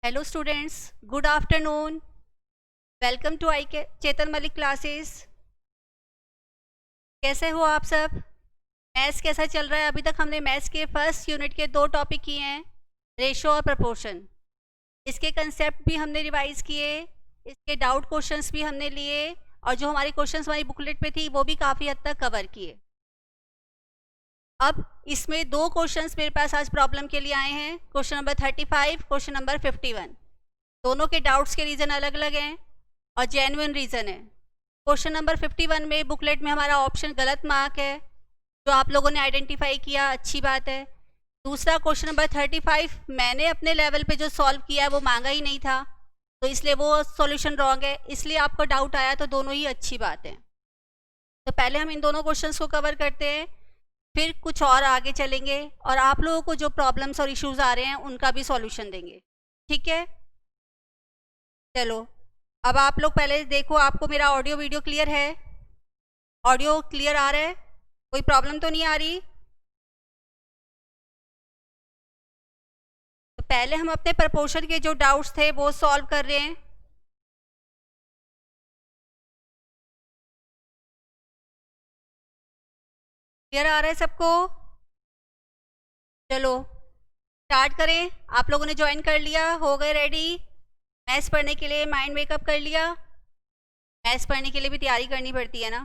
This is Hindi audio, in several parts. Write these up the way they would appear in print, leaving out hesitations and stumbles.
Hello students, good afternoon. Welcome to I K Chetan Malik classes. कैसे हो आप सब? मैथ्स कैसा चल रहा है? अभी तक हमने मैथ्स के फर्स्ट यूनिट के 2 टॉपिक किए हैं, रेशो और प्रपोर्शन। इसके कंसेप्ट भी हमने रिवाइज किए, इसके डाउट क्वेश्चंस भी हमने लिए और जो हमारी क्वेश्चंस हमारी बुकलेट पे थी वो भी काफ़ी हद तक कवर किए। अब इसमें 2 क्वेश्चंस मेरे पास आज प्रॉब्लम के लिए आए हैं, क्वेश्चन नंबर 35, क्वेश्चन नंबर 51। दोनों के डाउट्स के रीज़न अलग अलग हैं और जेन्युइन रीज़न है। क्वेश्चन नंबर 51 में बुकलेट में हमारा ऑप्शन गलत मार्क है, जो आप लोगों ने आइडेंटिफाई किया, अच्छी बात है। दूसरा क्वेश्चन नंबर 35 मैंने अपने लेवल पे जो सॉल्व किया है वो मांगा ही नहीं था, तो इसलिए वो सॉल्यूशन रॉन्ग है, इसलिए आपको डाउट आया, तो दोनों ही अच्छी बात है। तो पहले हम इन दोनों क्वेश्चंस को कवर करते हैं, फिर कुछ और आगे चलेंगे और आप लोगों को जो प्रॉब्लम्स और इश्यूज आ रहे हैं उनका भी सॉल्यूशन देंगे। ठीक है, चलो अब आप लोग पहले देखो, आपको मेरा ऑडियो वीडियो क्लियर है? ऑडियो क्लियर आ रहा है? कोई प्रॉब्लम तो नहीं आ रही? तो पहले हम अपने प्रपोर्शन के जो डाउट्स थे वो सॉल्व कर रहे हैं। क्लियर आ रहा है सबको? चलो स्टार्ट करें। आप लोगों ने ज्वाइन कर लिया, हो गए रेडी मैथ्स पढ़ने के लिए? माइंड मेकअप कर लिया? मैथ्स पढ़ने के लिए भी तैयारी करनी पड़ती है ना,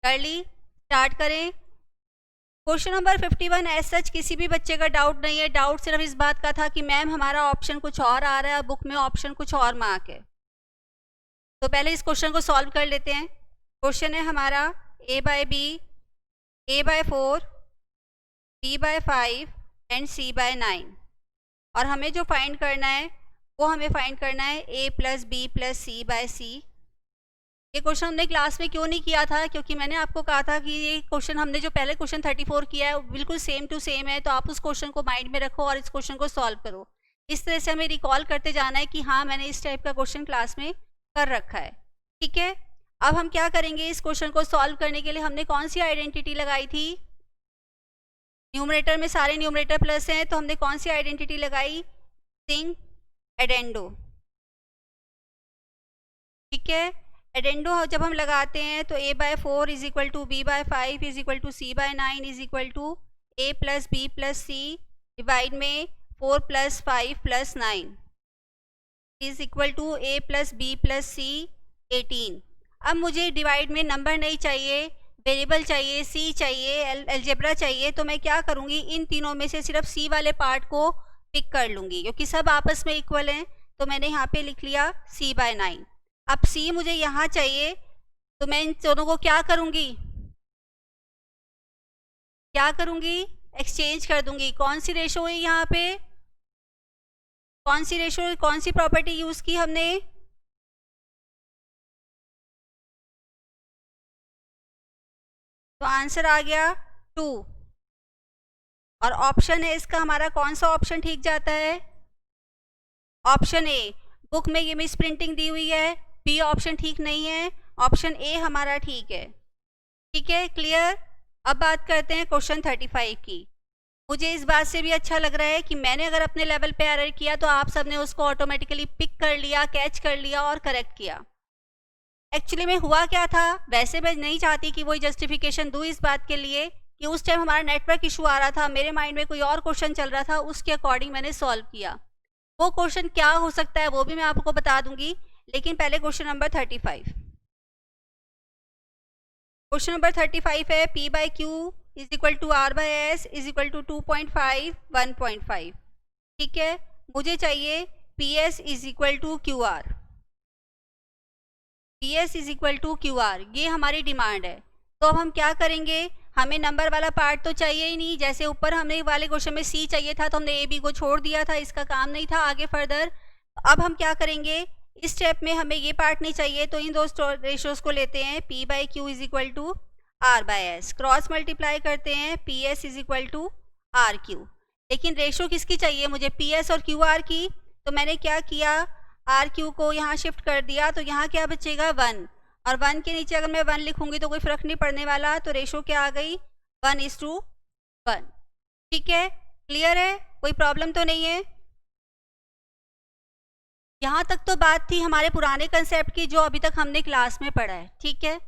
कर ली? स्टार्ट करें। क्वेश्चन नंबर 51 एज सच किसी भी बच्चे का डाउट नहीं है, डाउट सिर्फ इस बात का था कि मैम हमारा ऑप्शन कुछ और आ रहा है, बुक में ऑप्शन कुछ और मार्क है। तो पहले इस क्वेश्चन को सॉल्व कर लेते हैं। क्वेश्चन है हमारा a by B, a by 4, b by 5 and c by 9, और हमें जो फाइंड करना है वो हमें फाइंड करना है a plus b plus c by c. ये क्वेश्चन हमने क्लास में क्यों नहीं किया था? क्योंकि मैंने आपको कहा था कि ये क्वेश्चन हमने जो पहले क्वेश्चन 34 किया है बिल्कुल सेम टू सेम है, तो आप उस क्वेश्चन को माइंड में रखो और इस क्वेश्चन को सॉल्व करो। इस तरह से हमें रिकॉल करते जाना है कि हाँ मैंने इस टाइप का क्वेश्चन क्लास में कर रखा है। ठीक है, अब हम क्या करेंगे, इस क्वेश्चन को सॉल्व करने के लिए हमने कौन सी आइडेंटिटी लगाई थी? न्यूमरेटर में सारे न्यूमरेटर प्लस हैं, तो हमने कौन सी आइडेंटिटी लगाई? सिंग एडेंडो। ठीक है, एडेंडो जब हम लगाते हैं तो a by 4 is equal to b by 5 is equal to c by 9 is equal to a plus b plus c divide में 4 plus 5 plus 9 is equal to a plus b plus c 18। अब मुझे डिवाइड में नंबर नहीं चाहिए, वेरिएबल चाहिए, c चाहिए, अलजेब्रा चाहिए, तो मैं क्या करूँगी, इन तीनों में से सिर्फ c वाले पार्ट को पिक कर लूँगी क्योंकि सब आपस में इक्वल हैं। तो मैंने यहाँ पे लिख लिया c बाय 9। अब c मुझे यहाँ चाहिए, तो मैं इन दोनों को क्या करूँगी, एक्सचेंज कर दूंगी। कौन सी रेशो है यहाँ पे, कौन सी रेशो, कौन सी प्रॉपर्टी यूज की हमने? तो आंसर आ गया 2। और ऑप्शन है इसका हमारा, कौन सा ऑप्शन ठीक जाता है? Option A. बुक में ये मिस प्रिंटिंग दी हुई है, बी ऑप्शन ठीक नहीं है, ऑप्शन ए हमारा ठीक है। ठीक है, क्लियर? अब बात करते हैं क्वेश्चन 35 की। मुझे इस बात से भी अच्छा लग रहा है कि मैंने अगर अपने लेवल पे एरर किया तो आप सबने उसको ऑटोमेटिकली पिक कर लिया, कैच कर लिया और करेक्ट किया। एक्चुअली में हुआ क्या था, वैसे मैं नहीं चाहती कि वही जस्टिफिकेशन दूँ इस बात के लिए कि उस टाइम हमारा नेटवर्क इशू आ रहा था, मेरे माइंड में कोई और क्वेश्चन चल रहा था, उसके अकॉर्डिंग मैंने सॉल्व किया। वो क्वेश्चन क्या हो सकता है वो भी मैं आपको बता दूंगी, लेकिन पहले क्वेश्चन नंबर 35। क्वेश्चन नंबर 35 है p by Q is equal to R by S is equal to 2.5 1.5। ठीक है, मुझे चाहिए P S is equal to Q R, P S is equal to Q R, ये हमारी डिमांड है। तो अब हम क्या करेंगे, हमें नंबर वाला पार्ट तो चाहिए ही नहीं, जैसे ऊपर हमने वाले क्वेश्चन में सी चाहिए था तो हमने ए बी को छोड़ दिया था, इसका काम नहीं था आगे फर्दर। अब हम क्या करेंगे, इस स्टेप में हमें ये पार्ट नहीं चाहिए, तो इन दो रेशियोज को लेते हैं, p by Q is equal to R by S, cross multiply करते हैं, P S is equal to R Q. लेकिन रेशियो किसकी चाहिए मुझे, पी एस और क्यू आर की। तो मैंने क्या किया, आर क्यू को यहाँ शिफ्ट कर दिया, तो यहाँ क्या बचेगा 1, और 1 के नीचे अगर मैं 1 लिखूंगी तो कोई फर्क नहीं पड़ने वाला, तो रेशियो क्या आ गई 1:1। ठीक है, क्लियर है, कोई प्रॉब्लम तो नहीं है? यहाँ तक तो बात थी हमारे पुराने कंसेप्ट की जो अभी तक हमने क्लास में पढ़ा है, ठीक है।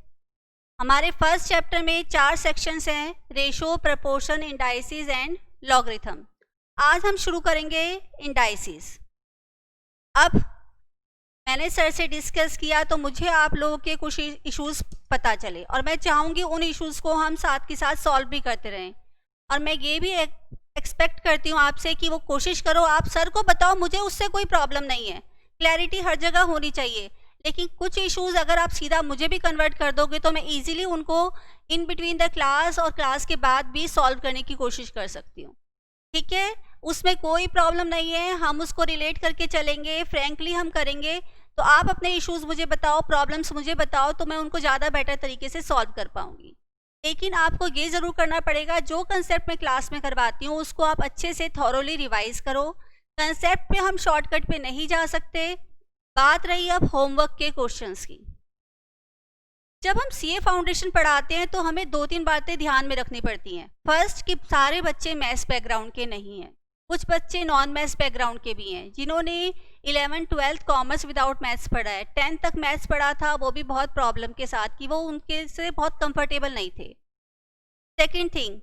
हमारे फर्स्ट चैप्टर में 4 सेक्शंस हैं, ratio, proportion, indices and logarithm. आज हम शुरू करेंगे इंडाइसिस। अब मैंने सर से डिस्कस किया तो मुझे आप लोगों के कुछ इश्यूज पता चले और मैं चाहूँगी उन इश्यूज को हम साथ के साथ सॉल्व भी करते रहें। और मैं ये भी एक्सपेक्ट करती हूँ आपसे कि वो कोशिश करो, आप सर को बताओ, मुझे उससे कोई प्रॉब्लम नहीं है, क्लैरिटी हर जगह होनी चाहिए, लेकिन कुछ इश्यूज अगर आप सीधा मुझे भी कन्वर्ट कर दोगे तो मैं इजीली उनको इन बिटवीन द क्लास और क्लास के बाद भी सॉल्व करने की कोशिश कर सकती हूँ, ठीक है। उसमें कोई प्रॉब्लम नहीं है, हम उसको रिलेट करके चलेंगे, फ्रैंकली हम करेंगे। तो आप अपने इश्यूज मुझे बताओ, प्रॉब्लम्स मुझे बताओ, तो मैं उनको ज़्यादा बेटर तरीके से सॉल्व कर पाऊंगी। लेकिन आपको ये ज़रूर करना पड़ेगा, जो कंसेप्ट मैं क्लास में करवाती हूँ उसको आप अच्छे से थॉरोली रिवाइज करो। कंसेप्ट पे हम शॉर्टकट पे नहीं जा सकते। बात रही अब होमवर्क के क्वेश्चंस की। जब हम सीए फाउंडेशन पढ़ाते हैं तो हमें 2-3 बातें ध्यान में रखनी पड़ती हैं। फर्स्ट कि सारे बच्चे मैथ्स बैकग्राउंड के नहीं हैं, कुछ बच्चे नॉन मैथ्स बैकग्राउंड के भी हैं जिन्होंने 11th-12th कॉमर्स विदाउट मैथ्स पढ़ा है, 10th तक मैथ्स पढ़ा था, वो भी बहुत प्रॉब्लम के साथ कि वो उनके से बहुत कंफर्टेबल नहीं थे। सेकेंड थिंग,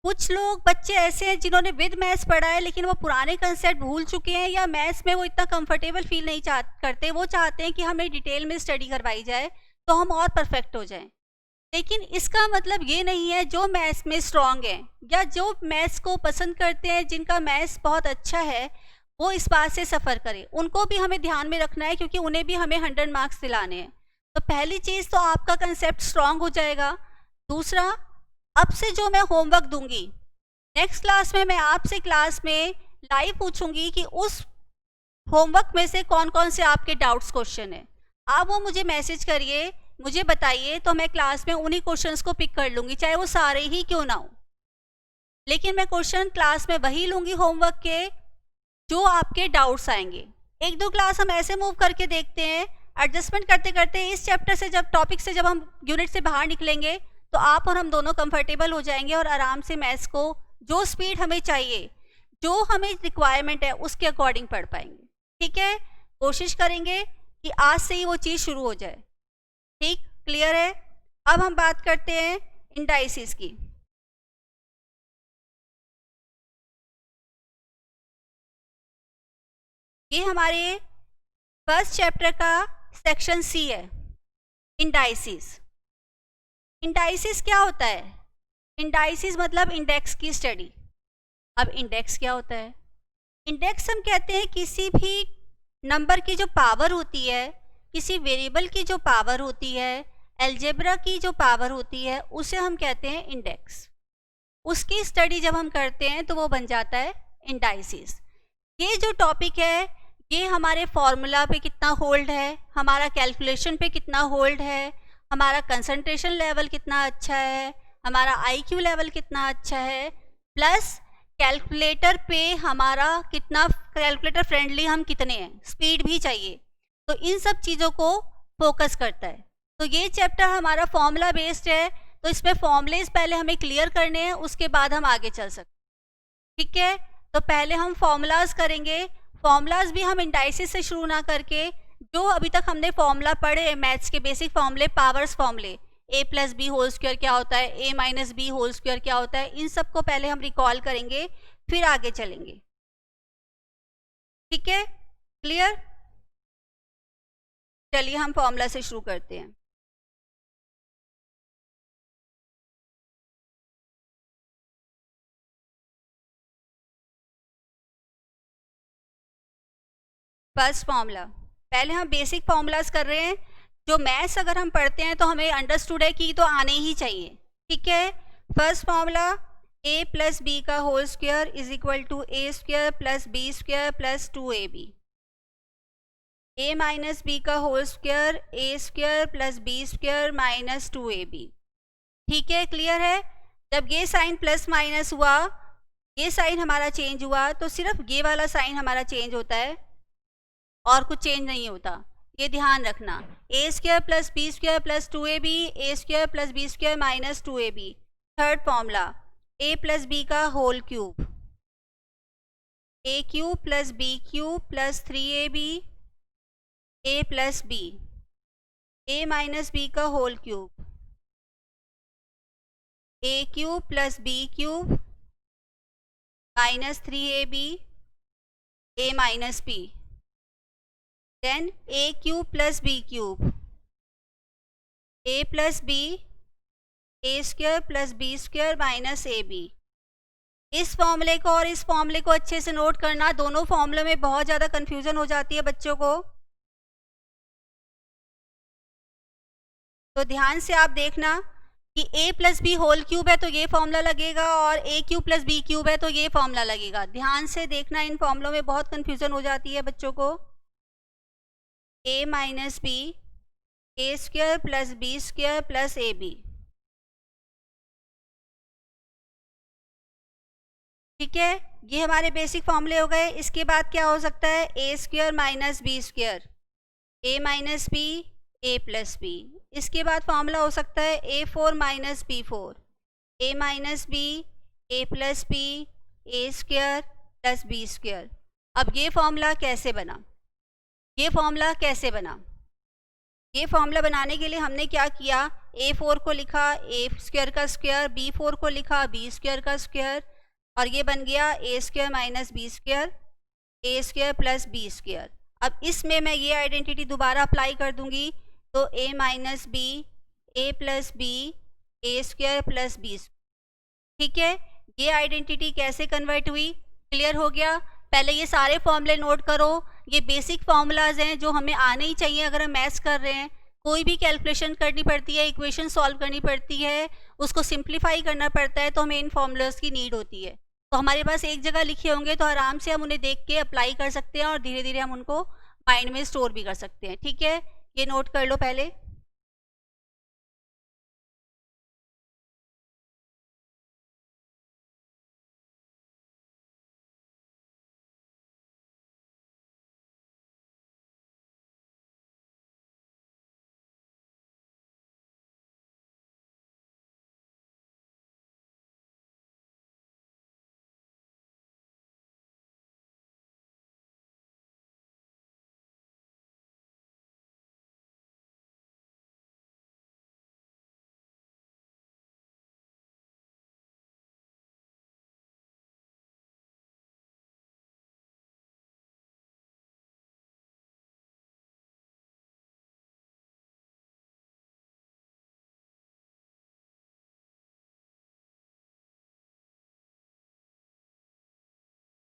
कुछ लोग बच्चे ऐसे हैं जिन्होंने विद मैथ्स पढ़ा है लेकिन वो पुराने कंसेप्ट भूल चुके हैं या मैथ्स में वो इतना कंफर्टेबल फील नहीं करते, वो चाहते हैं कि हमें डिटेल में स्टडी करवाई जाए तो हम और परफेक्ट हो जाएं। लेकिन इसका मतलब ये नहीं है जो मैथ्स में स्ट्रांग है या जो मैथ्स को पसंद करते हैं, जिनका मैथ्स बहुत अच्छा है, वो इस बात से सफ़र करें। उनको भी हमें ध्यान में रखना है क्योंकि उन्हें भी हमें 100 मार्क्स दिलाने हैं। तो पहली चीज़ तो आपका कंसेप्ट स्ट्रांग हो जाएगा। दूसरा, अब से जो मैं होमवर्क दूंगी नेक्स्ट क्लास में, मैं आपसे क्लास में लाइव पूछूंगी कि उस होमवर्क में से कौन कौन से आपके डाउट्स क्वेश्चन है। आप वो मुझे मैसेज करिए, मुझे बताइए, तो मैं क्लास में उन्हीं क्वेश्चंस को पिक कर लूँगी, चाहे वो सारे ही क्यों ना हो। लेकिन मैं क्वेश्चन क्लास में वही लूँगी होमवर्क के जो आपके डाउट्स आएंगे। 1-2 क्लास हम ऐसे मूव करके देखते हैं, एडजस्टमेंट करते करते इस चैप्टर से, जब टॉपिक से, जब हम यूनिट से बाहर निकलेंगे तो आप और हम दोनों कंफर्टेबल हो जाएंगे और आराम से मैथ्स को जो स्पीड हमें चाहिए, जो हमें रिक्वायरमेंट है, उसके अकॉर्डिंग पढ़ पाएंगे, ठीक है। कोशिश करेंगे कि आज से ही वो चीज़ शुरू हो जाए, ठीक, क्लियर है। अब हम बात करते हैं इंडाइसिस की। ये हमारे फर्स्ट चैप्टर का सेक्शन सी है, इंडाइसिस। इंडाइसिस क्या होता है? इंडाइसिस मतलब इंडेक्स की स्टडी। अब इंडेक्स क्या होता है? इंडेक्स हम कहते हैं किसी भी नंबर की जो पावर होती है, किसी वेरिएबल की जो पावर होती है, अलजेब्रा की जो पावर होती है, उसे हम कहते हैं इंडेक्स। उसकी स्टडी जब हम करते हैं तो वो बन जाता है इंडाइसिस। ये जो टॉपिक है, ये हमारे फॉर्मूला पे कितना होल्ड है, हमारा कैलकुलेशन पे कितना होल्ड है, हमारा कंसंट्रेशन लेवल कितना अच्छा है, हमारा आईक्यू लेवल कितना अच्छा है, प्लस कैलकुलेटर पे हमारा कितना, कैलकुलेटर फ्रेंडली हम कितने हैं, स्पीड भी चाहिए, तो इन सब चीज़ों को फोकस करता है। तो ये चैप्टर हमारा फॉर्मूला बेस्ड है, तो इसमें फॉर्मूलेज पहले हमें क्लियर करने हैं, उसके बाद हम आगे चल सकते हैं, ठीक है। तो पहले हम फॉर्मूलाज करेंगे। फॉर्मूलाज भी हम इंडाइसिस से शुरू ना करके, जो अभी तक हमने फॉर्मूला पढ़े मैथ्स के बेसिक फॉर्मूले, पावर्स फॉर्मूले, a+b² क्या होता है, a-b² क्या होता है, इन सब को पहले हम रिकॉल करेंगे, फिर आगे चलेंगे, ठीक है, क्लियर। चलिए हम फॉर्मूला से शुरू करते हैं। फर्स्ट फॉर्मूला, पहले हम बेसिक फॉर्मूलाज कर रहे हैं। जो मैथ्स अगर हम पढ़ते हैं तो हमें अंडरस्टूड है कि तो आने ही चाहिए, ठीक है। First formula, a+b² is equal to a² + b² + 2ab। a-b² a² + b² - 2ab, ठीक है, क्लियर है। जब ये साइन प्लस माइनस हुआ, ये साइन हमारा चेंज हुआ, तो सिर्फ ये वाला साइन हमारा चेंज होता है और कुछ चेंज नहीं होता, ये ध्यान रखना। a² + b² + 2ab, a² + b² - 2ab। Third formula, a+b का whole cube, a³ + b³ + 3ab A plus B, A minus B का whole cube, A cube plus B cube minus 3ab A minus B, then A cube plus B cube, A plus B, A square plus B square minus A B. इस फॉर्मूले को और इस फॉर्मूले को अच्छे से नोट करना, दोनों फॉर्मूले में बहुत ज़्यादा कंफ्यूजन हो जाती है बच्चों को, तो ध्यान से आप देखना कि a plus B whole cube है तो ये फॉर्मूला लगेगा और a cube plus B cube है तो ये फॉर्मूला लगेगा। ध्यान से देखना, इन फॉर्मूलों में बहुत कंफ्यूजन हो जाती है बच्चों को। a minus B, A square plus B square plus A B, ठीक है, ये हमारे बेसिक फॉर्मूले हो गए। इसके बाद क्या हो सकता है, ए स्क्वायर माइनस बी स्क्वायर, ए माइनस बी, ए प्लस बी। इसके बाद फॉर्मूला हो सकता है ए four minus B four, A minus B, A plus B, A square plus B square. अब ये फॉर्मूला कैसे बना, ये फॉर्मूला कैसे बना, ये फॉर्मूला बनाने के लिए हमने क्या किया, ए फोर को लिखा ए स्क्वायर का स्क्वायर, बी फोर को लिखा बी स्क्वायर का स्क्वायर, और ये बन गया ए स्क्वायर माइनस बी स्क्वायर, ए स्क्वायर प्लस बी स्क्वायर। अब इसमें मैं ये आइडेंटिटी दोबारा अप्लाई कर दूंगी, तो ए minus B, A plus B, A square plus B, ठीक है। ये आइडेंटिटी कैसे कन्वर्ट हुई, क्लियर हो गया। पहले ये सारे फॉर्मूले नोट करो, ये बेसिक फार्मूलाज हैं जो हमें आने ही चाहिए अगर हम मैथ्स कर रहे हैं। कोई भी कैलकुलेशन करनी पड़ती है, इक्वेशन सॉल्व करनी पड़ती है, उसको सिंप्लीफाई करना पड़ता है, तो हमें इन फॉर्मूलाज की नीड होती है। तो हमारे पास एक जगह लिखे होंगे तो आराम से हम उन्हें देख के अप्लाई कर सकते हैं और धीरे धीरे हम उनको माइंड में स्टोर भी कर सकते हैं, ठीक है। ये नोट कर लो पहले।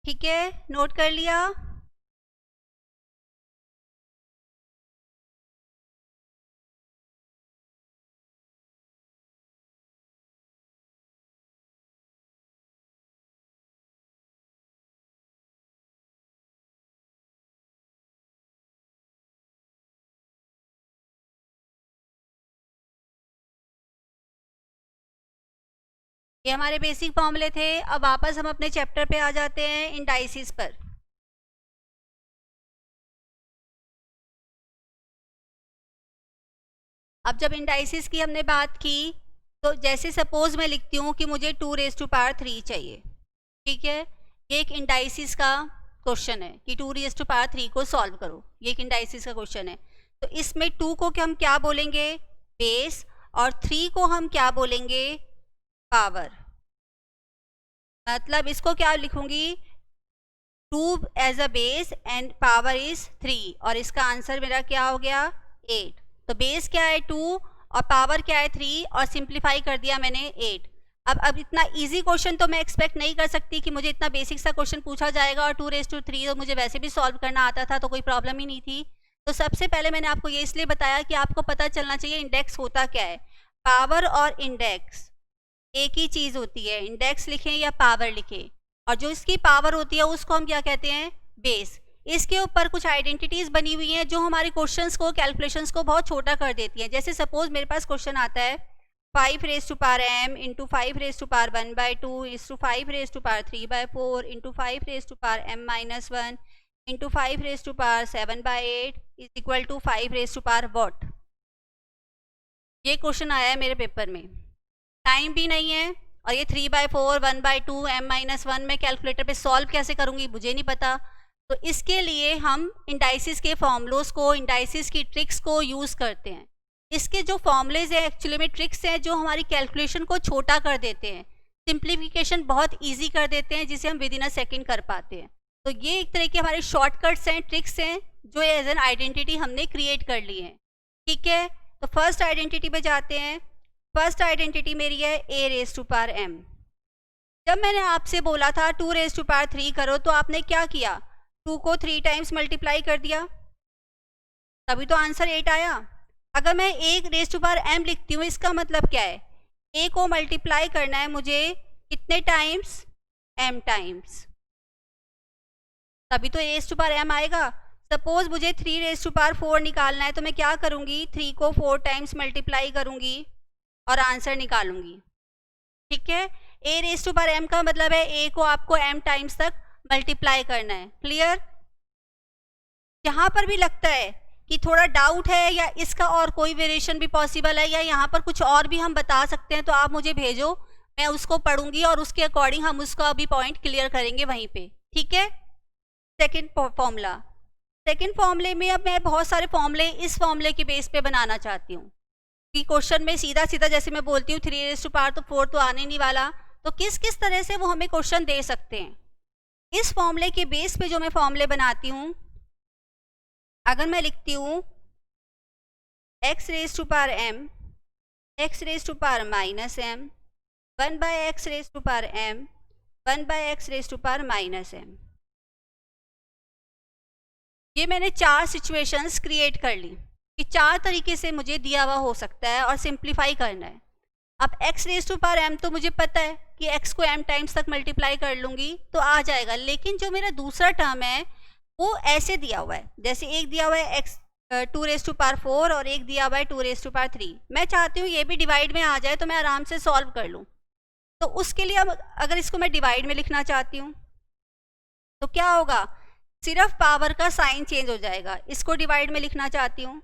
ठीक है, नोट कर लिया। ये हमारे बेसिक फॉर्मूले थे। अब वापस हम अपने चैप्टर पे आ जाते हैं, इंडाइसिस पर। अब जब इंडाइसिस की हमने बात की, तो जैसे सपोज मैं लिखती हूँ कि मुझे 2 रेज़ टू पावर 3 चाहिए, ठीक है। ये एक इंडाइसिस का क्वेश्चन है कि 2 रेज़ टू पावर 3 को सॉल्व करो, ये एक इंडाइसिस का क्वेश्चन है। तो इसमें 2 को हम क्या बोलेंगे, बेस, और 3 को हम क्या बोलेंगे, पावर। मतलब इसको क्या लिखूंगी, 2 as a base and power is 3, और इसका आंसर मेरा क्या हो गया, 8। तो बेस क्या है 2 और पावर क्या है 3, और सिंप्लीफाई कर दिया मैंने 8। अब इतना इजी क्वेश्चन तो मैं एक्सपेक्ट नहीं कर सकती कि मुझे इतना बेसिक सा क्वेश्चन पूछा जाएगा, और 2 रेज़ टू 3 तो मुझे वैसे भी सॉल्व करना आता था, तो कोई प्रॉब्लम ही नहीं थी। तो सबसे पहले मैंने आपको ये इसलिए बताया कि आपको पता चलना चाहिए इंडेक्स होता क्या है। पावर और इंडेक्स एक ही चीज़ होती है, इंडेक्स लिखें या पावर लिखें, और जो इसकी पावर होती है उसको हम क्या कहते हैं, बेस। इसके ऊपर कुछ आइडेंटिटीज़ बनी हुई हैं जो हमारे क्वेश्चंस को, कैलकुलेशंस को बहुत छोटा कर देती हैं। जैसे सपोज मेरे पास क्वेश्चन आता है 5 raise to power m into 5 raise to power 1/2 is to 5 raise to power 3/4 into 5 raise to power m-1 into 5 raise to power 7/8 is equal to 5 raise to power what. ये क्वेश्चन आया है मेरे पेपर में, टाइम भी नहीं है, और ये 3/4 1/2 m-1 मैं कैलकुलेटर पे सॉल्व कैसे करूँगी मुझे नहीं पता। तो इसके लिए हम इंडाइसिस के फॉर्मूलोज को, इंडाइसिस की ट्रिक्स को यूज़ करते हैं। इसके जो फॉर्मूलेज हैं एक्चुअली में ट्रिक्स हैं जो हमारी कैलकुलेशन को छोटा कर देते हैं, सिंप्लीफिकेशन बहुत ईजी कर देते हैं, जिसे हम विद इन अ सेकेंड कर पाते हैं। तो ये एक तरह के हमारे शॉर्टकट्स हैं, ट्रिक्स हैं जो एज एन आइडेंटिटी हमने क्रिएट कर ली है। ठीक है, तो फर्स्ट आइडेंटिटी पे जाते हैं। फर्स्ट आइडेंटिटी मेरी है a raise to power m। जब मैंने आपसे बोला था 2 रेज़ टू पावर 3 करो, तो आपने क्या किया? 2 को 3 टाइम्स मल्टीप्लाई कर दिया, तभी तो आंसर 8 आया। अगर मैं 1 रेज़ टू पावर m लिखती हूँ, इसका मतलब क्या है? a को मल्टीप्लाई करना है मुझे कितने टाइम्स? m टाइम्स, तभी तो a raise to power m आएगा। सपोज मुझे 3 रेज़ टू पावर 4 निकालना है, तो मैं क्या करूँगी? 3 को 4 टाइम्स मल्टीप्लाई करूँगी और आंसर निकालूंगी। ठीक है, a raise to power m का मतलब है a को आपको m टाइम्स तक मल्टीप्लाई करना है। क्लियर? यहाँ पर भी लगता है कि थोड़ा डाउट है या इसका और कोई वेरिएशन भी पॉसिबल है या यहाँ पर कुछ और भी हम बता सकते हैं, तो आप मुझे भेजो, मैं उसको पढ़ूंगी और उसके अकॉर्डिंग हम उसका अभी पॉइंट क्लियर करेंगे वहीं पे। ठीक है, सेकेंड फॉर्मूला। सेकेंड फॉर्मूले में अब मैं बहुत सारे फॉर्मूले इस फॉर्मूले के बेस पे बनाना चाहती हूँ कि क्वेश्चन में सीधा सीधा जैसे मैं बोलती हूँ 3 रेज़ टू पावर तो 4 तो आने नहीं वाला, तो किस किस तरह से वो हमें क्वेश्चन दे सकते हैं। इस फॉर्मूले के बेस पे जो मैं फॉर्मूले बनाती हूँ, अगर मैं लिखती हूँ x raise to power m, x raise to power minus m, 1/x raise to power m, 1/x raise to power minus m, ये मैंने 4 सिचुएशंस क्रिएट कर ली कि 4 तरीके से मुझे दिया हुआ हो सकता है और सिंप्लीफाई करना है। अब x raise to power m तो मुझे पता है कि x को m टाइम्स तक मल्टीप्लाई कर लूँगी तो आ जाएगा, लेकिन जो मेरा दूसरा टर्म है वो ऐसे दिया हुआ है, जैसे एक दिया हुआ है x 2 रेज़ टू पावर 4 और एक दिया हुआ है 2 रेज़ टू पावर 3। मैं चाहती हूँ ये भी डिवाइड में आ जाए तो मैं आराम से सॉल्व कर लूँ। तो उसके लिए अब अगर इसको मैं डिवाइड में लिखना चाहती हूँ तो क्या होगा? सिर्फ पावर का साइन चेंज हो जाएगा। इसको डिवाइड में लिखना चाहती हूँ,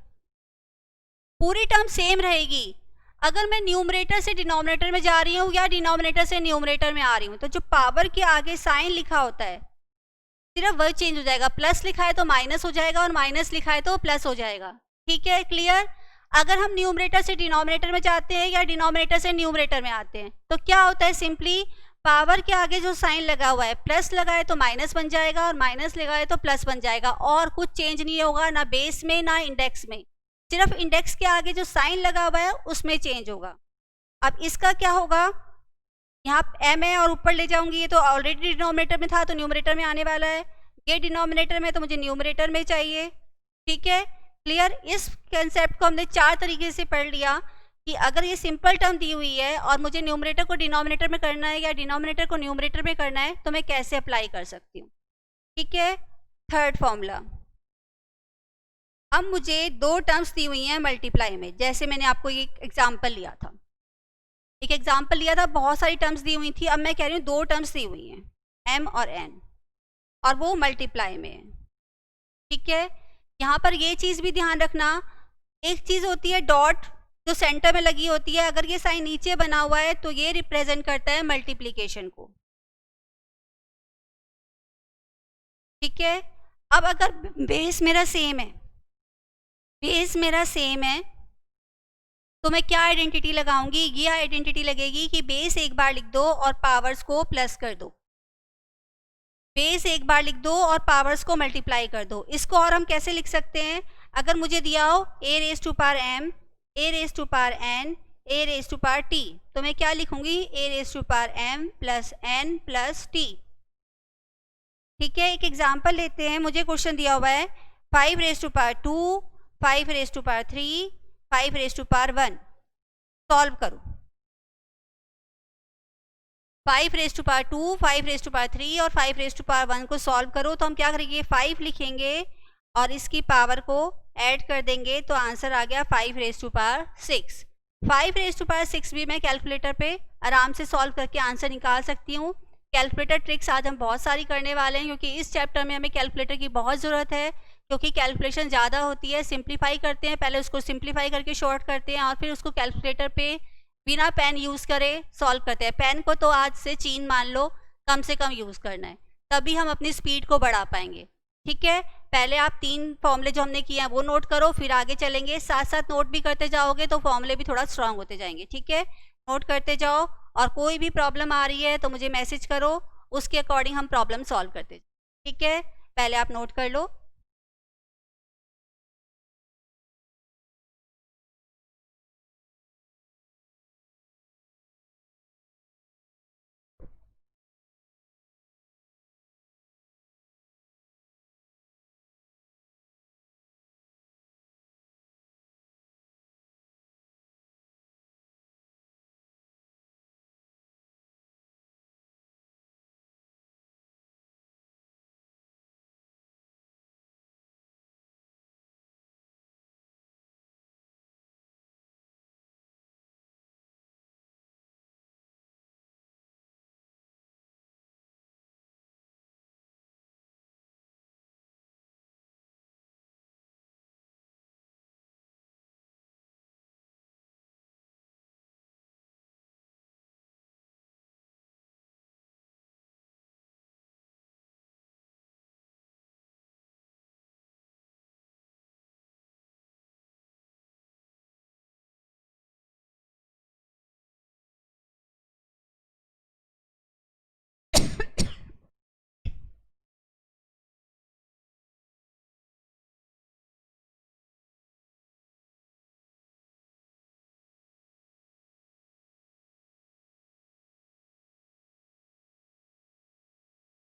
पूरी टर्म सेम रहेगी। अगर मैं न्यूमरेटर से डिनोमिनेटर में जा रही हूँ या डिनोमिनेटर से न्यूमरेटर में आ रही हूँ, तो जो पावर के आगे साइन लिखा होता है सिर्फ वह चेंज हो जाएगा। प्लस लिखा है तो माइनस हो जाएगा और माइनस लिखा है तो प्लस हो जाएगा। ठीक है, क्लियर? अगर हम न्यूमरेटर से डिनोमिनेटर में जाते हैं या डिनोमिनेटर से न्यूमरेटर में आते हैं तो क्या होता है? सिंपली पावर के आगे जो साइन लगा हुआ है, प्लस लगाए तो माइनस बन जाएगा और माइनस लगाए तो प्लस बन जाएगा, और कुछ चेंज नहीं होगा, ना बेस में ना इंडेक्स में, सिर्फ इंडेक्स के आगे जो साइन लगा हुआ है उसमें चेंज होगा। अब इसका क्या होगा? यहाँ m है और ऊपर ले जाऊंगी, ये तो ऑलरेडी डिनोमिनेटर में था तो न्यूमरेटर में आने वाला है, ये डिनोमिनेटर में तो मुझे न्यूमरेटर में चाहिए। ठीक है, क्लियर? इस कंसेप्ट को हमने 4 तरीके से पढ़ लिया कि अगर ये सिंपल टर्म दी हुई है और मुझे न्यूमरेटर को डिनोमिनेटर में करना है या डिनोमिनेटर को न्यूमरेटर में करना है तो मैं कैसे अप्लाई कर सकती हूँ। ठीक है, थर्ड फॉर्मूला। अब मुझे 2 टर्म्स दी हुई हैं मल्टीप्लाई में, जैसे मैंने आपको ये एग्जाम्पल लिया था, एक एग्जाम्पल लिया था, बहुत सारी टर्म्स दी हुई थी। अब मैं कह रही हूँ 2 टर्म्स दी हुई हैं m और n, और वो मल्टीप्लाई में है। ठीक है, यहाँ पर ये चीज़ भी ध्यान रखना, एक चीज़ होती है डॉट जो सेंटर में लगी होती है, अगर ये साइन नीचे बना हुआ है तो ये रिप्रेजेंट करता है मल्टीप्लिकेशन को। ठीक है, अब अगर बेस मेरा सेम है, बेस मेरा सेम है तो मैं क्या आइडेंटिटी लगाऊंगी? ये आइडेंटिटी लगेगी कि बेस एक बार लिख दो और पावर्स को प्लस कर दो, बेस एक बार लिख दो और पावर्स को मल्टीप्लाई कर दो। इसको और हम कैसे लिख सकते हैं? अगर मुझे दिया हो a raise to power m, a raise to power n, a raise to power t, तो मैं क्या लिखूंगी? a raise to power m plus n plus t। ठीक है, एक एग्जाम्पल लेते हैं। मुझे क्वेश्चन दिया हुआ है 5 raise to power 2, 5 raise to power 3, 5 raise to power 1। Solve करो। 5 raise to power 2, 5 raise to power 3 और 5 रेज़ टू पावर 1 को सॉल्व करो तो हम क्या करेंगे? 5 लिखेंगे और इसकी पावर को ऐड कर देंगे तो आंसर आ गया 5 raise to power 6। 5 raise to power 6 भी मैं कैलकुलेटर पे आराम से सॉल्व करके आंसर निकाल सकती हूँ। कैलकुलेटर ट्रिक्स आज हम बहुत सारी करने वाले हैं क्योंकि इस चैप्टर में हमें कैलकुलेटर की बहुत ज़रूरत है, क्योंकि कैलकुलेशन ज़्यादा होती है। सिंप्लीफाई करते हैं, पहले उसको सिंप्लीफाई करके शॉर्ट करते हैं और फिर उसको कैलकुलेटर पे बिना पेन यूज़ करे सॉल्व करते हैं। पेन को तो आज से चीन मान लो, कम से कम यूज़ करना है, तभी हम अपनी स्पीड को बढ़ा पाएंगे। ठीक है, पहले आप 3 फॉर्मूले जो हमने किए हैं वो नोट करो, फिर आगे चलेंगे। साथ-साथ नोट भी करते जाओगे तो फॉर्मूले भी थोड़ा स्ट्रॉन्ग होते जाएँगे, ठीक है? नोट करते जाओ और कोई भी प्रॉब्लम आ रही है तो मुझे मैसेज करो, उसके अकॉर्डिंग हम प्रॉब्लम सॉल्व करते जाएँ, ठीक है? पहले आप नोट कर लो।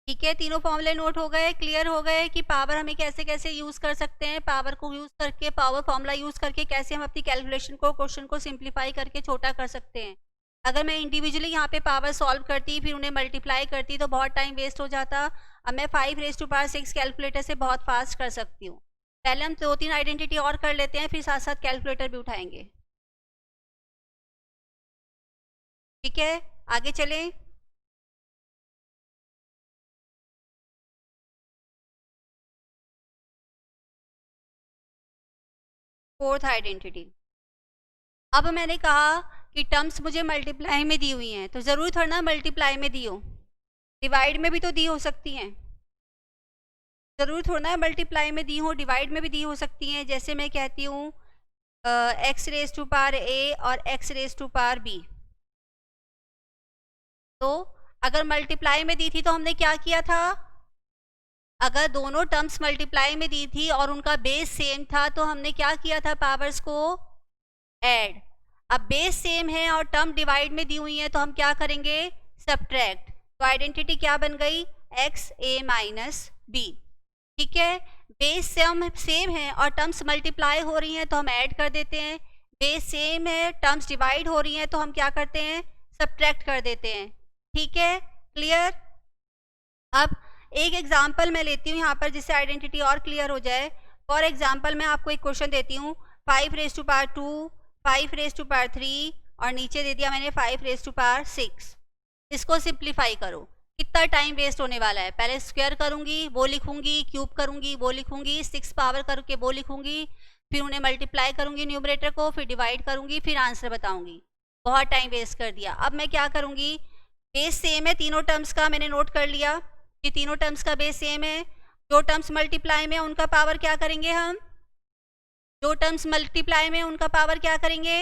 ठीक है, तीनों फॉर्मूले नोट हो गए, क्लियर हो गए कि पावर हमें कैसे-कैसे यूज़ कर सकते हैं, पावर को यूज़ करके, पावर फॉर्मूला यूज़ करके कैसे हम अपनी कैलकुलेशन को, क्वेश्चन को सिंप्लीफाई करके छोटा कर सकते हैं। अगर मैं इंडिविजुअली यहाँ पे पावर सॉल्व करती, फिर उन्हें मल्टीप्लाई करती तो बहुत टाइम वेस्ट हो जाता। अब मैं 5 रेज़ टू पावर 6 कैलकुलेटर से बहुत फास्ट कर सकती हूँ। पहले हम 2-3 आइडेंटिटी और कर लेते हैं, फिर साथ-साथ कैलकुलेटर भी उठाएँगे। ठीक है, आगे चलें। Fourth identity. अब मैंने कहा कि टर्म्स मुझे मल्टीप्लाई में दी हुई हैं, तो ज़रूरी थोड़ा ना मल्टीप्लाई में दी हो, डिवाइड में भी तो दी हो सकती हैं। ज़रूरी थोड़ा ना मल्टीप्लाई में दी हो, डिवाइड में भी दी हो सकती हैं। जैसे मैं कहती हूँ X raise to power A और X raise to power B. तो अगर मल्टीप्लाई में दी थी तो हमने क्या किया था? अगर दोनों टर्म्स मल्टीप्लाई में दी थी और उनका बेस सेम था तो हमने क्या किया था? पावर्स को ऐड। अब बेस सेम है और टर्म डिवाइड में दी हुई है तो हम क्या करेंगे? सब्ट्रैक्ट। तो आइडेंटिटी क्या बन गई? एक्स ए माइनस बी। ठीक है, बेस सेम है और टर्म्स मल्टीप्लाई हो रही हैं तो हम ऐड कर देते हैं। बेस सेम है, टर्म्स डिवाइड हो रही हैं तो हम क्या करते हैं? सब्ट्रैक्ट कर देते हैं। ठीक है, क्लियर? अब एक एग्जाम्पल मैं लेती हूँ यहाँ पर जिससे आइडेंटिटी और क्लियर हो जाए। फॉर एग्जाम्पल मैं आपको एक क्वेश्चन देती हूँ, 5 raise to power 2, 5 raise to power 3 और नीचे दे दिया मैंने 5 रेज़ टू पावर 6। इसको सिंप्लीफाई करो, कितना टाइम वेस्ट होने वाला है? पहले स्क्वायर करूंगी, वो लिखूंगी, क्यूब करूंगी, वो लिखूंगी, 6 पावर करके वो लिखूंगी, फिर उन्हें मल्टीप्लाई करूंगी न्यूमरेटर को, फिर डिवाइड करूंगी, फिर आंसर बताऊंगी। बहुत टाइम वेस्ट कर दिया। अब मैं क्या करूंगी? बेस सेम है तीनों टर्म्स का, मैंने नोट कर लिया कि तीनों टर्म्स का बेस सेम है। जो टर्म्स मल्टीप्लाई में उनका पावर क्या करेंगे हम? जो टर्म्स मल्टीप्लाई में उनका पावर क्या करेंगे?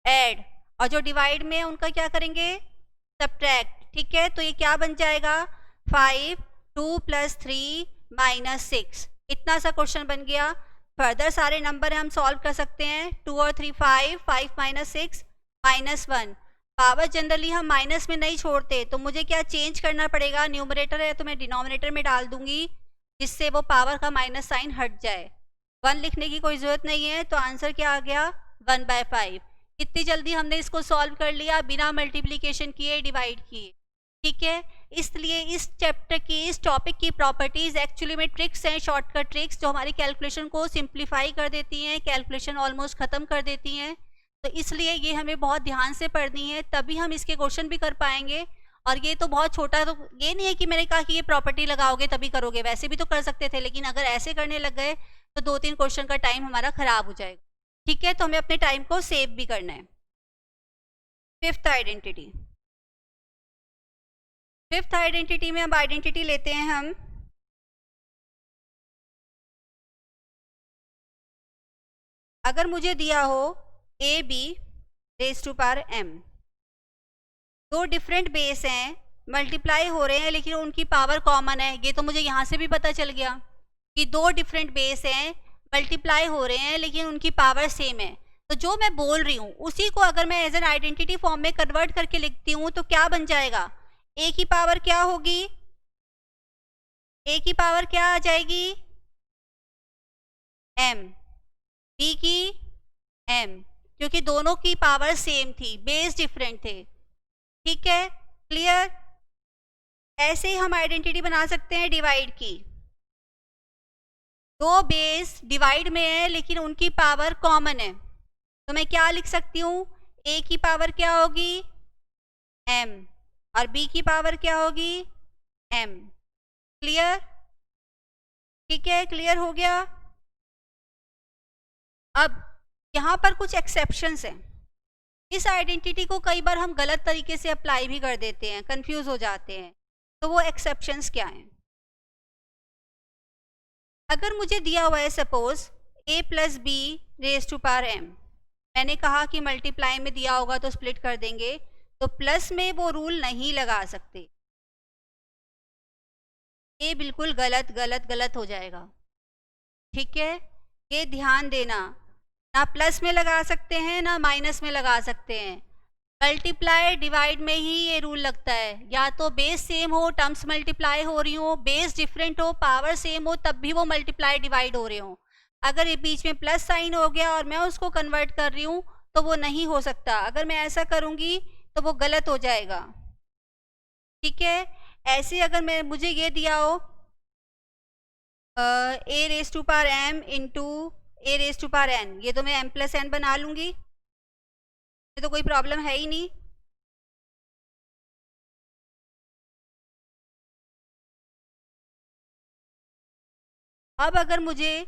ऐड। और जो डिवाइड में उनका क्या करेंगे? सब्ट्रैक्ट। ठीक है, तो ये क्या बन जाएगा? 5, 2 प्लस 3 माइनस 6। इतना सा क्वेश्चन बन गया। फर्दर सारे नंबर हम सॉल्व कर सकते हैं। 2 और 3 5, 5 माइनस 6 माइनस 1। पावर जनरली हम माइनस में नहीं छोड़ते, तो मुझे क्या चेंज करना पड़ेगा? न्यूमरेटर है तो मैं डिनोमिनेटर में डाल दूंगी, जिससे वो पावर का माइनस साइन हट जाए। 1 लिखने की कोई ज़रूरत नहीं है, तो आंसर क्या आ गया? 1/5। कितनी जल्दी हमने इसको सॉल्व कर लिया बिना मल्टीप्लिकेशन किए, डिवाइड किए। ठीक है, इसलिए इस चैप्टर की, इस टॉपिक की प्रॉपर्टीज एक्चुअली में ट्रिक्स हैं, शॉर्टकट ट्रिक्स जो हमारी कैलकुलेशन को सिंप्लीफाई कर देती हैं, कैलकुलेशन ऑलमोस्ट ख़त्म कर देती हैं। तो इसलिए ये हमें बहुत ध्यान से पढ़नी है, तभी हम इसके क्वेश्चन भी कर पाएंगे। और ये तो बहुत छोटा, तो ये नहीं है कि मैंने कहा कि ये प्रॉपर्टी लगाओगे तभी करोगे, वैसे भी तो कर सकते थे, लेकिन अगर ऐसे करने लग गए तो 2-3 क्वेश्चन का टाइम हमारा खराब हो जाएगा। ठीक है, तो हमें अपने टाइम को सेव भी करना है। Fifth identity. फिफ्थ आइडेंटिटी में अब आइडेंटिटी लेते हैं हम अगर मुझे दिया हो A B raise to power m, दो डिफरेंट बेस हैं, मल्टीप्लाई हो रहे हैं लेकिन उनकी पावर कॉमन है, ये तो मुझे यहाँ से भी पता चल गया कि दो डिफरेंट बेस हैं, मल्टीप्लाई हो रहे हैं लेकिन उनकी पावर सेम है। तो जो मैं बोल रही हूँ उसी को अगर मैं एज एन आइडेंटिटी फॉर्म में कन्वर्ट करके लिखती हूँ तो क्या बन जाएगा, ए की पावर क्या होगी, ए की पावर क्या आ जाएगी m, b की m, क्योंकि दोनों की पावर सेम थी, बेस डिफरेंट थे। ठीक है, क्लियर। ऐसे ही हम आइडेंटिटी बना सकते हैं डिवाइड की, दो बेस डिवाइड में है लेकिन उनकी पावर कॉमन है, तो मैं क्या लिख सकती हूँ, a की पावर क्या होगी m और b की पावर क्या होगी m। क्लियर, ठीक है, क्लियर हो गया। अब यहाँ पर कुछ एक्सेप्शंस हैं, इस आइडेंटिटी को कई बार हम गलत तरीके से अप्लाई भी कर देते हैं, कंफ्यूज हो जाते हैं, तो वो एक्सेप्शंस क्या हैं। अगर मुझे दिया हुआ है suppose a plus B raise to power m, मैंने कहा कि मल्टीप्लाई में दिया होगा तो स्प्लिट कर देंगे, तो प्लस में वो रूल नहीं लगा सकते, ये बिल्कुल गलत गलत गलत हो जाएगा। ठीक है, ये ध्यान देना, ना प्लस में लगा सकते हैं ना माइनस में लगा सकते हैं, मल्टीप्लाई डिवाइड में ही ये रूल लगता है, या तो बेस सेम हो, टर्म्स मल्टीप्लाई हो रही हो, बेस डिफरेंट हो, पावर सेम हो, तब भी वो मल्टीप्लाई डिवाइड हो रहे हो। अगर ये बीच में प्लस साइन हो गया और मैं उसको कन्वर्ट कर रही हूँ तो वो नहीं हो सकता, अगर मैं ऐसा करूँगी तो वो गलत हो जाएगा। ठीक है, ऐसे अगर मैं मुझे ये दिया हो a raise to power m into a raise to power n, ये तो मैं m प्लस n बना लूँगी, ये तो कोई प्रॉब्लम है ही नहीं। अब अगर मुझे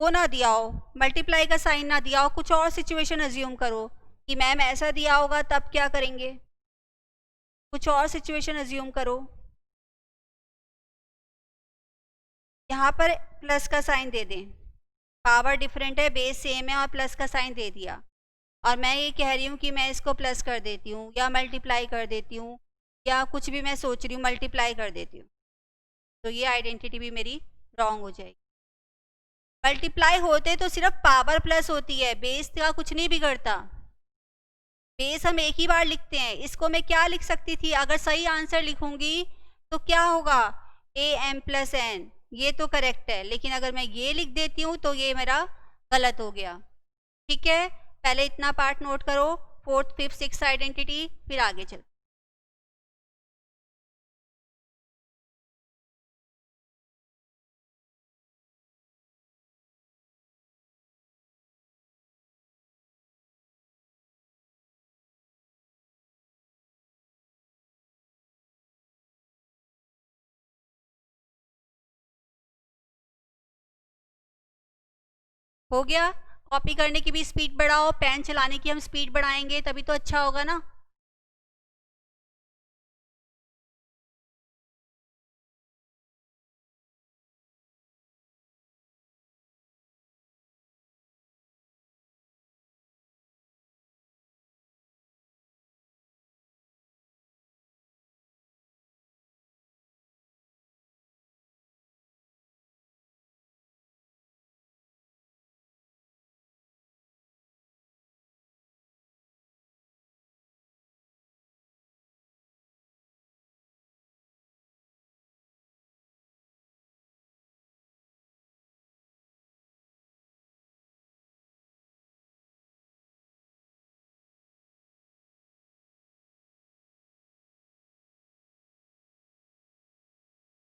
वो ना दिया हो, मल्टीप्लाई का साइन ना दिया हो, कुछ और सिचुएशन अज्यूम करो कि मैम ऐसा दिया होगा तब क्या करेंगे, कुछ और सिचुएशन अज्यूम करो। यहाँ पर प्लस का साइन दे दें, पावर डिफरेंट है, बेस सेम है और प्लस का साइन दे दिया, और मैं ये कह रही हूँ कि मैं इसको प्लस कर देती हूँ या मल्टीप्लाई कर देती हूँ या कुछ भी मैं सोच रही हूँ मल्टीप्लाई कर देती हूँ, तो ये आइडेंटिटी भी मेरी रॉन्ग हो जाएगी। मल्टीप्लाई होते तो सिर्फ पावर प्लस होती है, बेस का कुछ नहीं बिगड़ता, बेस हम एक ही बार लिखते हैं। इसको मैं क्या लिख सकती थी, अगर सही आंसर लिखूंगी तो क्या होगा, ए एम प्लस एन, ये तो करेक्ट है, लेकिन अगर मैं ये लिख देती हूँ तो ये मेरा गलत हो गया। ठीक है, पहले इतना पार्ट नोट करो, फोर्थ फिफ्थ सिक्स आइडेंटिटी, फिर आगे चल। हो गया, कॉपी करने की भी स्पीड बढ़ाओ, पेन चलाने की हम स्पीड बढ़ाएंगे तभी तो अच्छा होगा ना।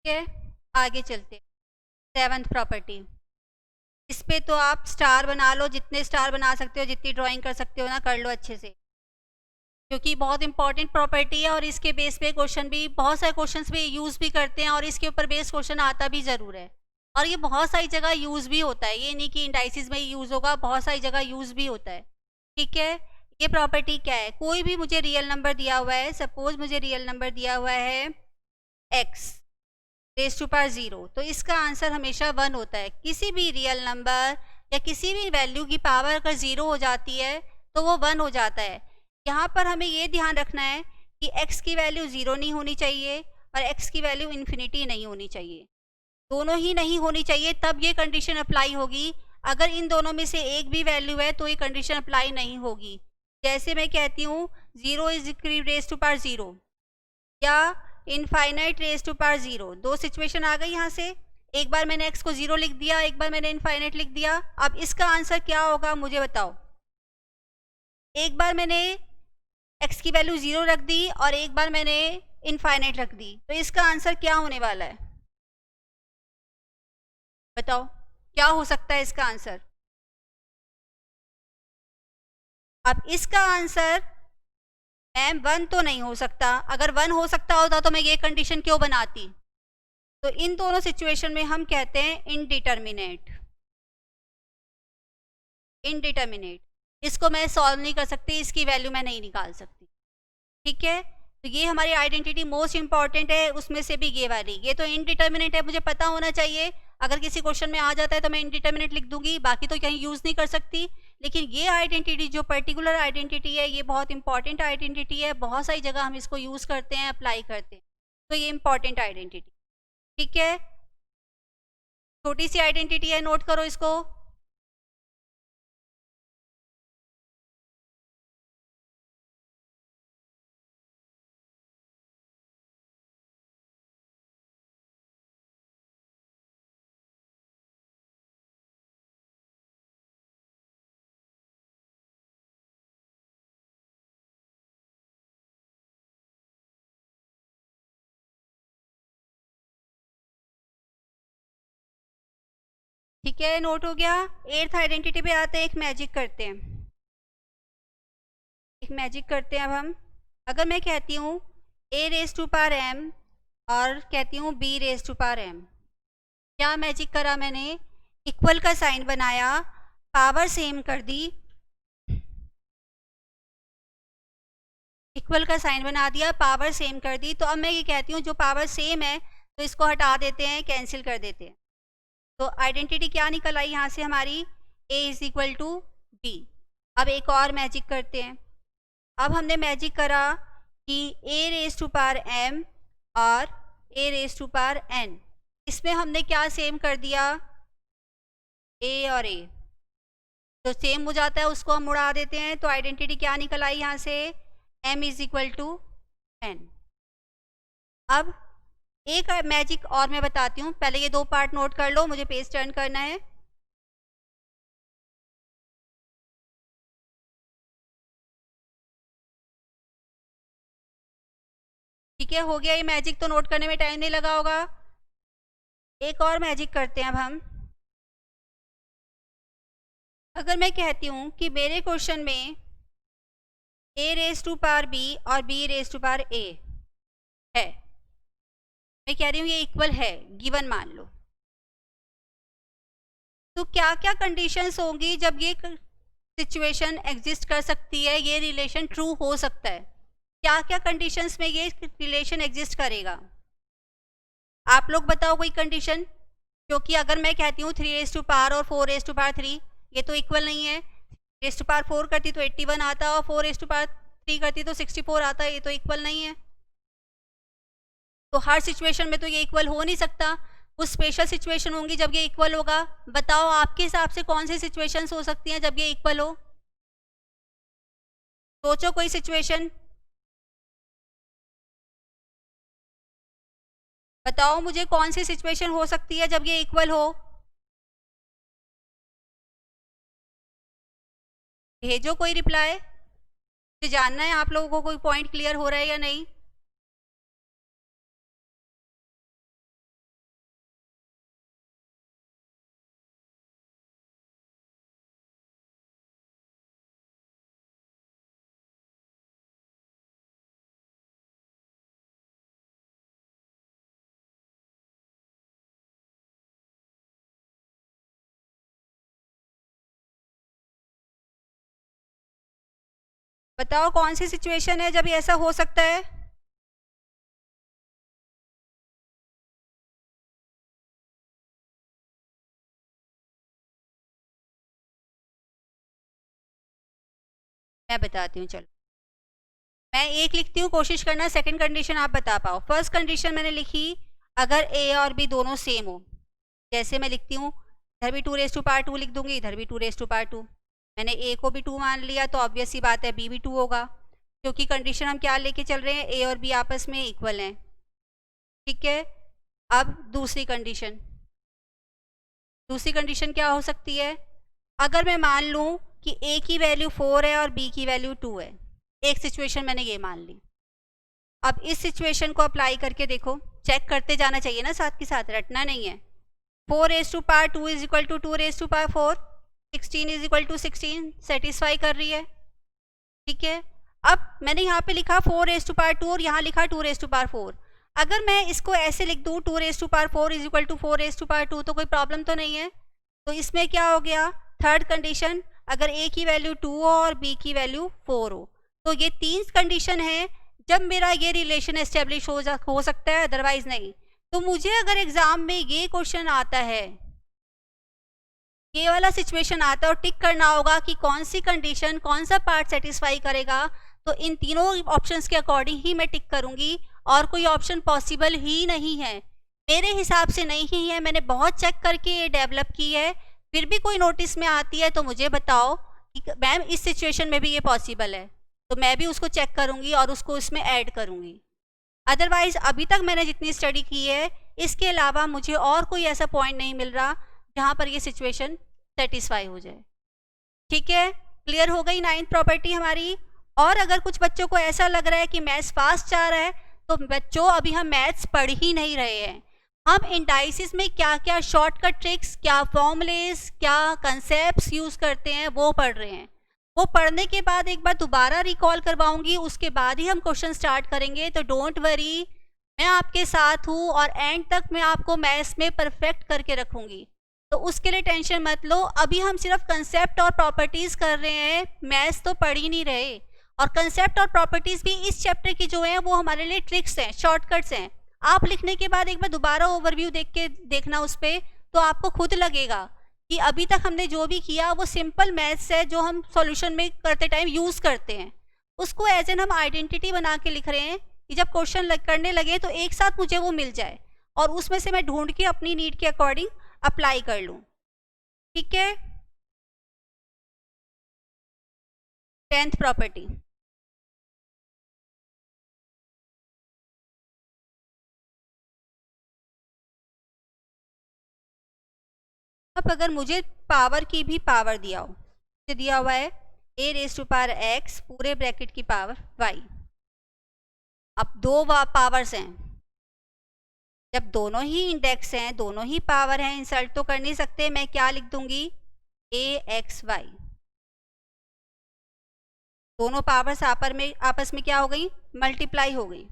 ठीक है, आगे चलते। सेवंथ प्रॉपर्टी, इस पे तो आप स्टार बना लो, जितने स्टार बना सकते हो, जितनी ड्राइंग कर सकते हो ना कर लो अच्छे से, क्योंकि बहुत इंपॉर्टेंट प्रॉपर्टी है और इसके बेस पे क्वेश्चन भी, बहुत सारे क्वेश्चंस भी यूज़ भी करते हैं और इसके ऊपर बेस क्वेश्चन आता भी ज़रूर है, और ये बहुत सारी जगह यूज़ भी होता है, ये नहीं कि इंडाइसिस में यूज़ होगा, बहुत सारी जगह यूज़ भी होता है। ठीक है, ये प्रॉपर्टी क्या है, कोई भी मुझे रियल नंबर दिया हुआ है, सपोज मुझे रियल नंबर दिया हुआ है x रेज टू पावर 0, तो इसका आंसर हमेशा 1 होता है। किसी भी रियल नंबर या किसी भी वैल्यू की पावर अगर 0 हो जाती है तो वो 1 हो जाता है। यहाँ पर हमें ये ध्यान रखना है कि x की वैल्यू 0 नहीं होनी चाहिए और x की वैल्यू इन्फिनिटी नहीं होनी चाहिए। दोनों ही नहीं होनी चाहिए, तब ये कंडीशन अप्लाई होगी। अगर इन दोनों में से एक भी वैल्यू है तो ये कंडीशन अप्लाई नहीं होगी। जैसे मैं कहती हूँ 0 इज रेज टू पावर 0 या इनफाइनाइट रेज टू पावर 0, दो सिचुएशन आ गई यहाँ से। एक बार मैंने x को 0 लिख दिया, एक बार मैंने इनफाइनाइट लिख दिया। अब इसका आंसर क्या होगा मुझे बताओ। एक बार मैंने x की वैल्यू 0 रख दी और एक बार मैंने इनफाइनाइट रख दी, तो इसका आंसर क्या होने वाला है बताओ, क्या हो सकता है इसका आंसर। अब इसका आंसर मैम 1 तो नहीं हो सकता। अगर 1 हो सकता होता तो मैं ये कंडीशन क्यों बनाती। तो इन दोनों सिचुएशन में हम कहते हैं इनडिटर्मिनेट। इनडिटर्मिनेट इसको मैं सॉल्व नहीं कर सकती, इसकी वैल्यू मैं नहीं निकाल सकती। ठीक है, तो ये हमारी आइडेंटिटी मोस्ट इंपॉर्टेंट है, उसमें से भी ये वाली। ये तो इनडिटर्मिनेट है, मुझे पता होना चाहिए। अगर किसी क्वेश्चन में आ जाता है तो मैं इनडिटर्मिनेट लिख दूंगी, बाकी तो कहीं यूज नहीं कर सकती। लेकिन ये आइडेंटिटी जो पर्टिकुलर आइडेंटिटी है, ये बहुत इंपॉर्टेंट आइडेंटिटी है। बहुत सारी जगह हम इसको यूज करते हैं, अप्लाई करते हैं, तो ये इंपॉर्टेंट आइडेंटिटी। ठीक है, छोटी सी आइडेंटिटी है, नोट करो इसको। ठीक है, नोट हो गया। एट्थ आइडेंटिटी पे आते हैं, एक मैजिक करते हैं। अब हम, अगर मैं कहती हूँ a raise to power m और कहती हूँ b raise to power m, क्या मैजिक करा मैंने। इक्वल का साइन बनाया, पावर सेम कर दी, इक्वल का साइन बना दिया, पावर सेम कर दी। तो अब मैं ये कहती हूँ जो पावर सेम है तो इसको हटा देते हैं, कैंसिल कर देते हैं। तो आइडेंटिटी क्या निकल आई यहाँ से हमारी, a is equal to b। अब एक और मैजिक करते हैं। अब हमने मैजिक करा कि a raise to power m और a raise to power n, इसमें हमने क्या सेम कर दिया, a और a जो सेम हो जाता है उसको हम उड़ा देते हैं। तो आइडेंटिटी क्या निकल आई यहाँ से, m is equal to n। अब एक मैजिक और मैं बताती हूँ, पहले ये दो पार्ट नोट कर लो, मुझे पेज टर्न करना है। ठीक है, हो गया ये मैजिक, तो नोट करने में टाइम नहीं लगा होगा। एक और मैजिक करते हैं अब हम। अगर मैं कहती हूँ कि मेरे क्वेश्चन में a raise to power b और b raise to power a है, मैं कह रही हूँ ये इक्वल है, गिवन मान लो, तो क्या क्या कंडीशंस होंगी जब ये सिचुएशन एग्जिस्ट कर सकती है, ये रिलेशन ट्रू हो सकता है। क्या क्या कंडीशंस में ये रिलेशन एग्जिस्ट करेगा, आप लोग बताओ कोई कंडीशन। क्योंकि अगर मैं कहती हूँ 3 रेज टू पावर और 4 रेज टू पावर 3, ये तो इक्वल नहीं है। रेज टू पावर 4 करती तो 81 आता और 4 रेज टू पावर 3 करती तो 64 आता, ये तो इक्वल नहीं है। तो हर सिचुएशन में तो ये इक्वल हो नहीं सकता, कुछ स्पेशल सिचुएशन होंगी जब ये इक्वल होगा। बताओ आपके हिसाब से कौन सी सिचुएशंस हो सकती हैं जब ये इक्वल हो, सोचो कोई सिचुएशन, बताओ मुझे कौन सी सिचुएशन हो सकती है जब ये इक्वल हो। भेजो कोई रिप्लाई, मुझे जानना है आप लोगों को कोई पॉइंट क्लियर हो रहा है या नहीं। बताओ कौन सी सिचुएशन है जब ये ऐसा हो सकता है। मैं बताती हूँ, चलो मैं एक लिखती हूँ, कोशिश करना सेकंड कंडीशन आप बता पाओ। फर्स्ट कंडीशन मैंने लिखी, अगर ए और बी दोनों सेम हो, जैसे मैं लिखती हूँ इधर भी 2 लिख दूंगी, इधर भी 2 मैंने ए को भी 2 मान लिया, तो ऑब्वियस सी बात है बी भी 2 होगा, क्योंकि कंडीशन हम क्या लेके चल रहे हैं, ए और बी आपस में इक्वल हैं। ठीक है, अब दूसरी कंडीशन क्या हो सकती है, अगर मैं मान लूँ कि ए की वैल्यू 4 है और बी की वैल्यू 2 है, एक सिचुएशन मैंने ये मान ली। अब इस सिचुएशन को अप्लाई करके देखो, चेक करते जाना चाहिए ना, साथ के साथ रटना नहीं है। 4⁻2 is equal to 2⁻4, 16 is equal to 16 satisfy कर रही है। ठीक है, अब मैंने यहाँ पे लिखा 4⁻2 और यहाँ लिखा 2⁻4। अगर मैं इसको ऐसे लिख दूँ 2⁻4 इज इक्वल टू 4⁻2, तो कोई प्रॉब्लम तो नहीं है। तो इसमें क्या हो गया, थर्ड कंडीशन, अगर ए की वैल्यू 2 हो और बी की वैल्यू 4 हो, तो ये 3 कंडीशन है जब मेरा ये रिलेशन एस्टेब्लिश हो सकता है, अदरवाइज नहीं। तो मुझे अगर एग्जाम में ये क्वेश्चन आता है, ये वाला सिचुएशन आता है और टिक करना होगा कि कौन सी कंडीशन कौन सा पार्ट सेटिस्फाई करेगा, तो इन तीनों ऑप्शंस के अकॉर्डिंग ही मैं टिक करूंगी, और कोई ऑप्शन पॉसिबल ही नहीं है, मेरे हिसाब से नहीं है। मैंने बहुत चेक करके ये डेवलप की है, फिर भी कोई नोटिस में आती है तो मुझे बताओ कि मैम इस सिचुएशन में भी ये पॉसिबल है, तो मैं भी उसको चेक करूंगी और उसको इसमें ऐड करूंगी। अदरवाइज अभी तक मैंने जितनी स्टडी की है, इसके अलावा मुझे और कोई ऐसा पॉइंट नहीं मिल रहा जहाँ पर ये सिचुएशन सेटिस्फाई हो जाए। ठीक है, क्लियर हो गई 9th प्रॉपर्टी हमारी। और अगर कुछ बच्चों को ऐसा लग रहा है कि मैथ्स फास्ट जा रहा है, तो बच्चों अभी हम मैथ्स पढ़ ही नहीं रहे हैं, हम इंडाइसिस में क्या क्या शॉर्टकट ट्रिक्स, क्या फॉर्मूलेस, क्या कंसेप्ट्स यूज़ करते हैं वो पढ़ रहे हैं। वो पढ़ने के बाद एक बार दोबारा रिकॉल करवाऊंगी, उसके बाद ही हम क्वेश्चन स्टार्ट करेंगे। तो डोंट वरी, मैं आपके साथ हूँ और एंड तक मैं आपको मैथ्स में परफेक्ट करके रखूंगी, तो उसके लिए टेंशन मत लो। अभी हम सिर्फ कंसेप्ट और प्रॉपर्टीज़ कर रहे हैं, मैथ्स तो पढ़ ही नहीं रहे। और कंसेप्ट और प्रॉपर्टीज़ भी इस चैप्टर की जो है वो हमारे लिए ट्रिक्स हैं, शॉर्टकट्स हैं। आप लिखने के बाद एक बार दोबारा ओवरव्यू देखना उस पर, तो आपको खुद लगेगा कि अभी तक हमने जो भी किया वो सिंपल मैथ्स है, जो हम सॉल्यूशन में करते टाइम यूज़ करते हैं, उसको एज एन हम आइडेंटिटी बना के लिख रहे हैं कि जब क्वेश्चन करने लगे तो एक साथ मुझे वो मिल जाए और उसमें से मैं ढूंढ के अपनी नीड के अकॉर्डिंग अप्लाई कर लूँ। ठीक है, 10th प्रॉपर्टी, अब अगर मुझे पावर की भी पावर दिया हो, मुझे दिया हुआ है a⁻x पूरे ब्रैकेट की पावर y, अब दो पावर्स हैं, जब दोनों ही इंडेक्स हैं, दोनों ही पावर हैं, इंसल्ट तो कर नहीं सकते, मैं क्या लिख दूंगी axy, दोनों पावर्स आपस में क्या हो गई, मल्टीप्लाई हो गई।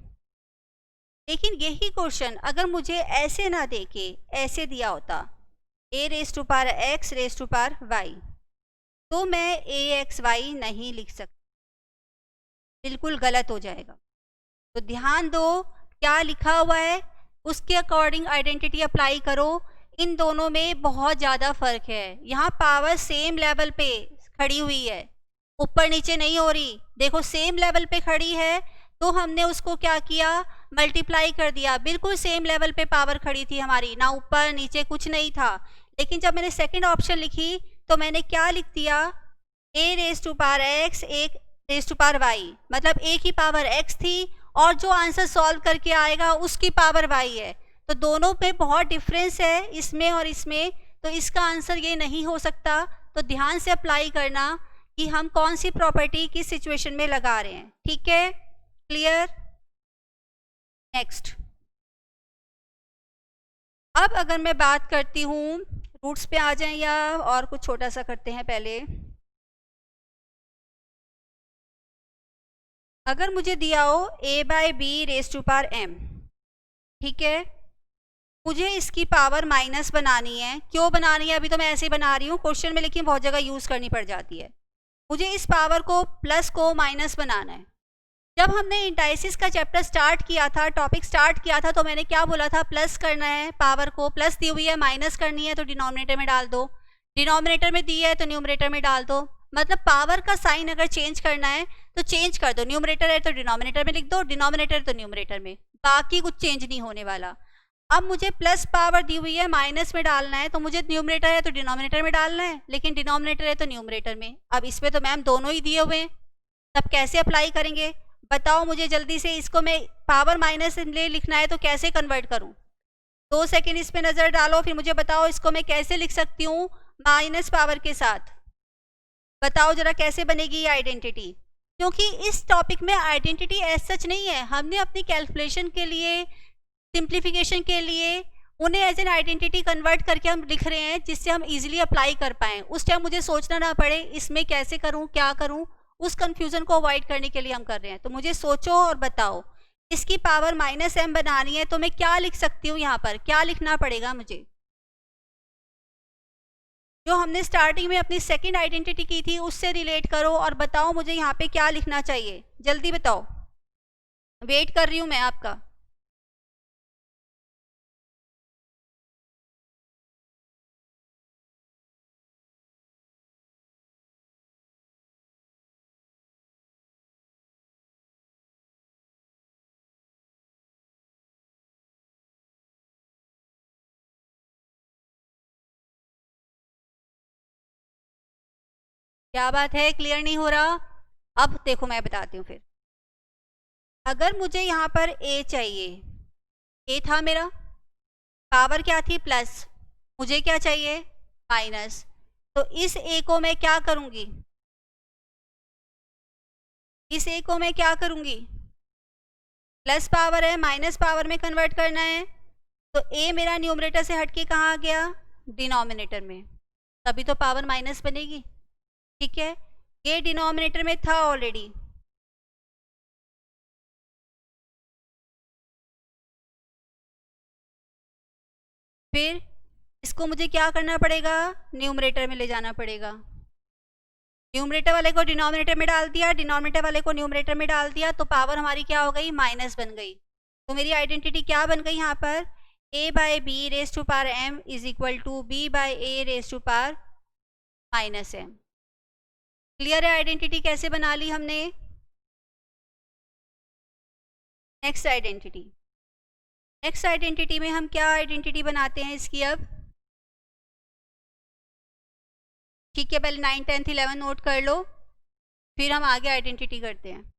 लेकिन यही क्वेश्चन अगर मुझे ऐसे ना देके ऐसे दिया होता a⁻x⁻y, तो मैं axy नहीं लिख सकती, बिल्कुल गलत हो जाएगा। तो ध्यान दो क्या लिखा हुआ है, उसके अकॉर्डिंग आइडेंटिटी अप्लाई करो। इन दोनों में बहुत ज़्यादा फर्क है, यहाँ पावर सेम लेवल पे खड़ी हुई है, ऊपर नीचे नहीं हो रही। देखो सेम लेवल पे खड़ी है तो हमने उसको क्या किया, मल्टीप्लाई कर दिया, बिल्कुल सेम लेवल पे पावर खड़ी थी हमारी, ना ऊपर नीचे कुछ नहीं था। लेकिन जब मैंने सेकंड ऑप्शन लिखी तो मैंने क्या लिख दिया, a⁻x a⁻y, मतलब a की पावर x थी और जो आंसर सॉल्व करके आएगा उसकी पावर y है। तो दोनों पे बहुत डिफरेंस है, इसमें और इसमें, तो इसका आंसर ये नहीं हो सकता। तो ध्यान से अप्लाई करना कि हम कौन सी प्रॉपर्टी किस सिचुएशन में लगा रहे हैं। ठीक है, क्लियर। नेक्स्ट, अब अगर मैं बात करती हूँ, रूट्स पे आ जाएं या और कुछ छोटा सा करते हैं पहले। अगर मुझे दिया हो a/b⁻m, ठीक है, मुझे इसकी पावर माइनस बनानी है। क्यों बनानी है, अभी तो मैं ऐसे ही बना रही हूँ, क्वेश्चन में लेकिन बहुत जगह यूज़ करनी पड़ जाती है। मुझे इस पावर को प्लस को माइनस बनाना है। जब हमने इंडाइसिस का चैप्टर स्टार्ट किया था, टॉपिक स्टार्ट किया था, तो मैंने क्या बोला था, प्लस करना है, पावर को प्लस दी हुई है, माइनस करनी है तो डिनोमिनेटर में डाल दो, डिनोमिनेटर में दी है तो न्यूमरेटर में डाल दो, मतलब पावर का साइन अगर चेंज करना है तो चेंज कर दो, न्यूमरेटर है तो डिनोमिनेटर में लिख दो, डिनोमिनेटर तो न्यूमरेटर में, बाकी कुछ चेंज नहीं होने वाला। अब मुझे प्लस पावर दी हुई है माइनस में डालना है, तो मुझे न्यूमरेटर है तो डिनोमिनेटर में डालना है, लेकिन डिनोमिनेटर है तो न्यूमरेटर में। अब इसमें तो मैम दोनों ही दिए हुए हैं, तब कैसे अप्लाई करेंगे बताओ मुझे जल्दी से। इसको मैं पावर माइनस ले लिखना है तो कैसे कन्वर्ट करूं? 2 सेकेंड इस पे नज़र डालो, फिर मुझे बताओ इसको मैं कैसे लिख सकती हूँ माइनस पावर के साथ। बताओ जरा कैसे बनेगी ये आइडेंटिटी, क्योंकि इस टॉपिक में आइडेंटिटी एज सच नहीं है, हमने अपनी कैलकुलेशन के लिए, सिंप्लीफिकेशन के लिए उन्हें एज एन आइडेंटिटी कन्वर्ट करके हम लिख रहे हैं, जिससे हम इजीली अप्लाई कर पाएँ। उस टाइम मुझे सोचना ना पड़े इसमें कैसे करूँ क्या करूँ, उस कन्फ्यूज़न को अवॉइड करने के लिए हम कर रहे हैं। तो मुझे सोचो और बताओ, इसकी पावर -m बनानी है तो मैं क्या लिख सकती हूँ? यहाँ पर क्या लिखना पड़ेगा मुझे? जो हमने स्टार्टिंग में अपनी सेकंड आइडेंटिटी की थी उससे रिलेट करो और बताओ मुझे यहाँ पे क्या लिखना चाहिए, जल्दी बताओ, वेट कर रही हूँ मैं आपका। क्या बात है, क्लियर नहीं हो रहा? अब देखो मैं बताती हूँ फिर। अगर मुझे यहाँ पर a चाहिए, a था मेरा, पावर क्या थी प्लस, मुझे क्या चाहिए माइनस, तो इस a को मैं क्या करूँगी, इस a को मैं क्या करूँगी, प्लस पावर है माइनस पावर में कन्वर्ट करना है, तो a मेरा न्यूमरेटर से हटके कहाँ आ गया, डिनोमिनेटर में, तभी तो पावर माइनस बनेगी। ठीक है, ये डिनोमिनेटर में था ऑलरेडी, फिर इसको मुझे क्या करना पड़ेगा, न्यूमरेटर में ले जाना पड़ेगा। न्यूमरेटर वाले को डिनोमिनेटर में डाल दिया, डिनोमिनेटर वाले को न्यूमरेटर में डाल दिया, तो पावर हमारी क्या हो गई, माइनस बन गई। तो मेरी आइडेंटिटी क्या बन गई यहाँ पर, a by B raise to power m is equal to b by A raise to power minus m। Clear है आइडेंटिटी कैसे बना ली हमने? नेक्स्ट आइडेंटिटी, नेक्स्ट आइडेंटिटी में हम क्या आइडेंटिटी बनाते हैं इसकी अब? ठीक है, पहले 9, 10, 11 नोट कर लो, फिर हम आगे आइडेंटिटी करते हैं।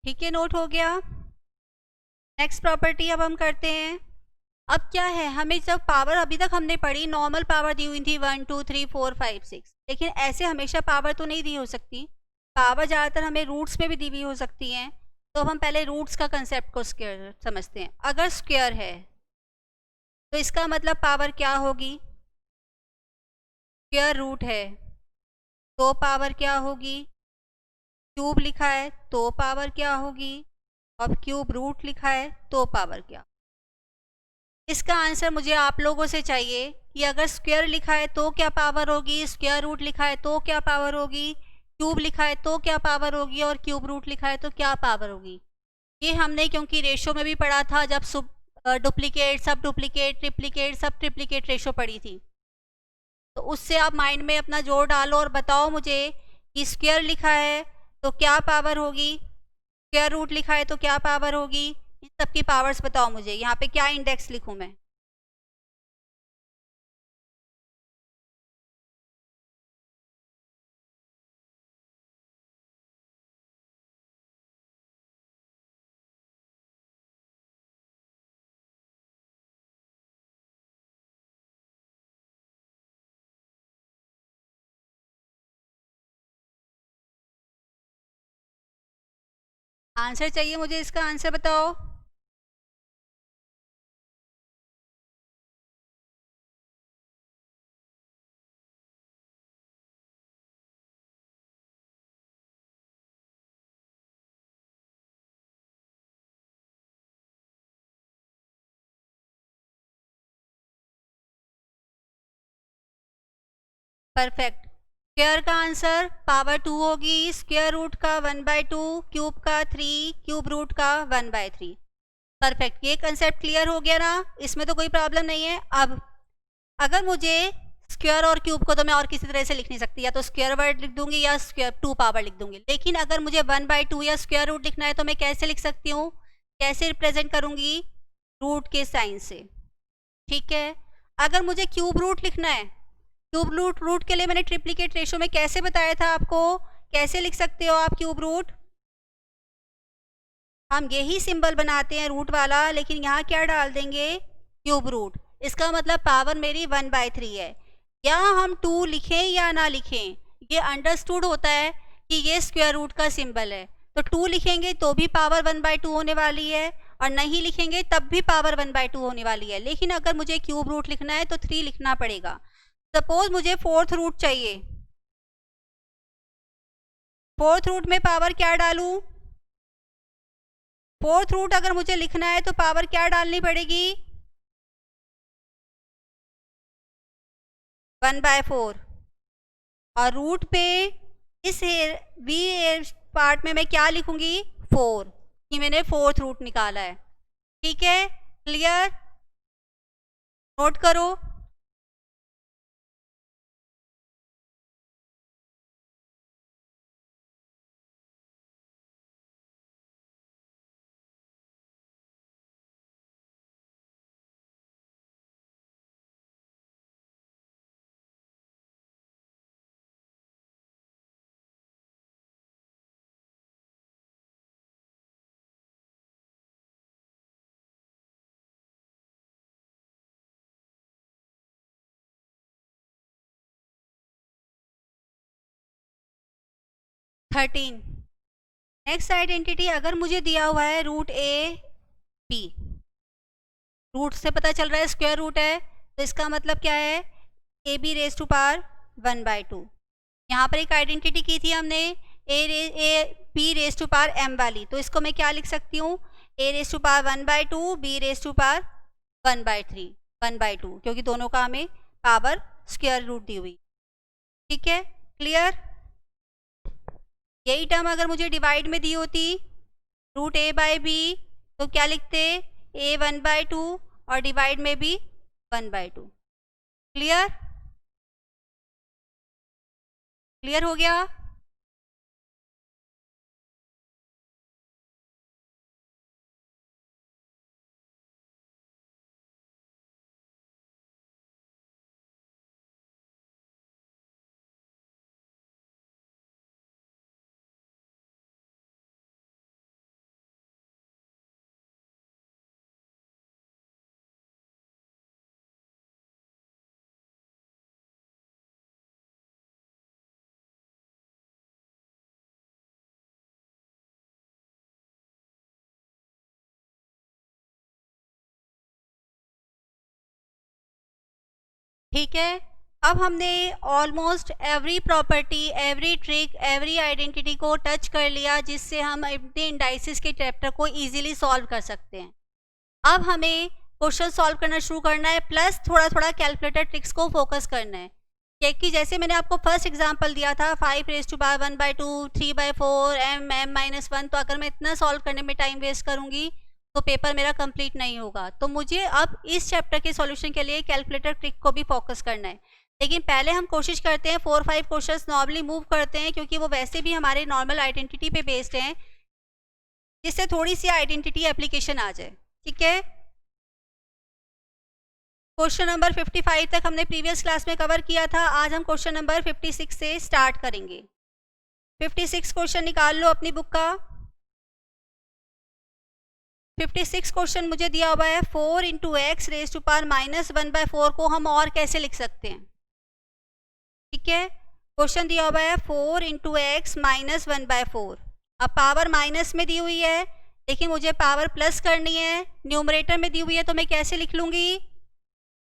ठीक है, नोट हो गया। नेक्स्ट प्रॉपर्टी अब हम करते हैं। अब क्या है, हमें जब पावर अभी तक हमने पढ़ी, नॉर्मल पावर दी हुई थी 1 2 3 4 5 6, लेकिन ऐसे हमेशा पावर तो नहीं दी हो सकती, पावर ज़्यादातर हमें रूट्स में भी दी हुई हो सकती हैं। तो हम पहले रूट्स का कंसेप्ट को स्क्वायर समझते हैं। अगर स्क्वायर है तो इसका मतलब पावर क्या होगी, स्क्वायर रूट है तो पावर क्या होगी, क्यूब लिखा है तो पावर क्या होगी, और क्यूब रूट लिखा है तो पावर क्या। इसका आंसर मुझे आप लोगों से चाहिए कि अगर स्क्वायर लिखा है तो क्या पावर होगी, स्क्वायर रूट लिखा है तो क्या पावर होगी, क्यूब लिखा है तो क्या पावर होगी, और क्यूब रूट लिखा है तो क्या पावर होगी। ये हमने क्योंकि रेशो में भी पढ़ा था, जब डुप्लीकेट, सब डुप्लीकेट, ट्रिप्लीकेट, सब ट्रिप्लीकेट रेशो पढ़ी थी। तो उससे आप माइंड में अपना जोड़ डालो और बताओ मुझे कि स्क्वायर लिखा है तो क्या पावर होगी, स्क्वायर रूट लिखा है तो क्या पावर होगी, इन सब की पावर्स बताओ मुझे। यहाँ पे क्या इंडेक्स लिखूँ मैं? आंसर चाहिए मुझे, इसका आंसर बताओ। परफेक्ट। स्क्वायर का आंसर पावर 2 होगी, स्क्वायर रूट का 1/2, क्यूब का 3, क्यूब रूट का 1/3। परफेक्ट, ये कंसेप्ट क्लियर हो गया ना, इसमें तो कोई प्रॉब्लम नहीं है। अब अगर मुझे स्क्वायर और क्यूब को तो मैं और किसी तरह से लिख नहीं सकती, या तो स्क्वायर वर्ड लिख दूंगी या स्क्वायर 2 पावर लिख दूंगी, लेकिन अगर मुझे 1/2 या स्क्वायर रूट लिखना है तो मैं कैसे लिख सकती हूँ, कैसे रिप्रेजेंट करूंगी? रूट के साइन से। ठीक है, अगर मुझे क्यूब रूट लिखना है, क्यूब रूट के लिए मैंने ट्रिप्लीकेट रेशो में कैसे बताया था आपको, कैसे लिख सकते हो आप क्यूब रूट? हम यही सिंबल बनाते हैं रूट वाला, लेकिन यहाँ क्या डाल देंगे? Cube root. इसका मतलब पावर मेरी 1/3 है। या हम 2 लिखें या ना लिखें, ये अंडरस्टूड होता है कि ये स्क्वायर रूट का सिंबल है, तो 2 लिखेंगे तो भी पावर 1/2 होने वाली है, और नहीं लिखेंगे तब भी पावर 1/2 होने वाली है। लेकिन अगर मुझे क्यूब रूट लिखना है तो 3 लिखना पड़ेगा। सपोज मुझे 4th रूट चाहिए, 4th रूट में पावर क्या डालूं? 4th रूट अगर मुझे लिखना है तो पावर क्या डालनी पड़ेगी? 1/4। और रूट पे इस वी पार्ट में मैं क्या लिखूंगी? 4, कि मैंने 4th रूट निकाला है। ठीक है, क्लियर? नोट करो। नेक्स्ट आइडेंटिटी, अगर मुझे दिया हुआ है रूट ए बी, रूट से पता चल रहा है स्क्वायर रूट है, तो इसका मतलब क्या है? A B raise to power 1/2। यहाँ पर एक आइडेंटिटी की थी हमने a B raise to power m वाली, तो इसको मैं क्या लिख सकती हूँ? A raise to power 1/2, b raise to power 1/3, 1/2, क्योंकि दोनों का हमें पावर स्क्वायर रूट दी हुई। ठीक है, क्लियर? यही टर्म अगर मुझे डिवाइड में दी होती, रूट ए बाय बी, तो क्या लिखते? ए 1/2 और डिवाइड में भी 1/2। क्लियर? क्लियर हो गया? ठीक है, अब हमने almost every property, every trick, every identity को टच कर लिया, जिससे हम अपने इंडाइसिस के चैप्टर को इजीली सॉल्व कर सकते हैं। अब हमें क्वेश्चन सॉल्व करना शुरू करना है, प्लस थोड़ा थोड़ा कैलकुलेटर ट्रिक्स को फोकस करना है, क्योंकि जैसे मैंने आपको फर्स्ट एग्जांपल दिया था 5 raise to power 1/2, 3/4, m m-1, तो अगर मैं इतना सॉल्व करने में टाइम वेस्ट करूंगी तो पेपर मेरा कंप्लीट नहीं होगा। तो मुझे अब इस चैप्टर के सॉल्यूशन के लिए कैलकुलेटर ट्रिक को भी फोकस करना है। लेकिन पहले हम कोशिश करते हैं 4-5 क्वेश्चंस नॉर्मली मूव करते हैं, क्योंकि वो वैसे भी हमारे नॉर्मल आइडेंटिटी पे बेस्ड हैं, जिससे थोड़ी सी आइडेंटिटी एप्लीकेशन आ जाए। ठीक है, क्वेश्चन नंबर 55 तक हमने प्रीवियस क्लास में कवर किया था। आज हम क्वेश्चन नंबर 56 से स्टार्ट करेंगे। 56 क्वेश्चन निकाल लो अपनी बुक का। 56 क्वेश्चन मुझे दिया हुआ है 4 into X raise to power -1/4 को हम और कैसे लिख सकते हैं। ठीक है, क्वेश्चन दिया हुआ है 4 इंटू एक्स -1/4। अब पावर माइनस में दी हुई है, लेकिन मुझे पावर प्लस करनी है, न्यूमरेटर में दी हुई है, तो मैं कैसे लिख लूँगी?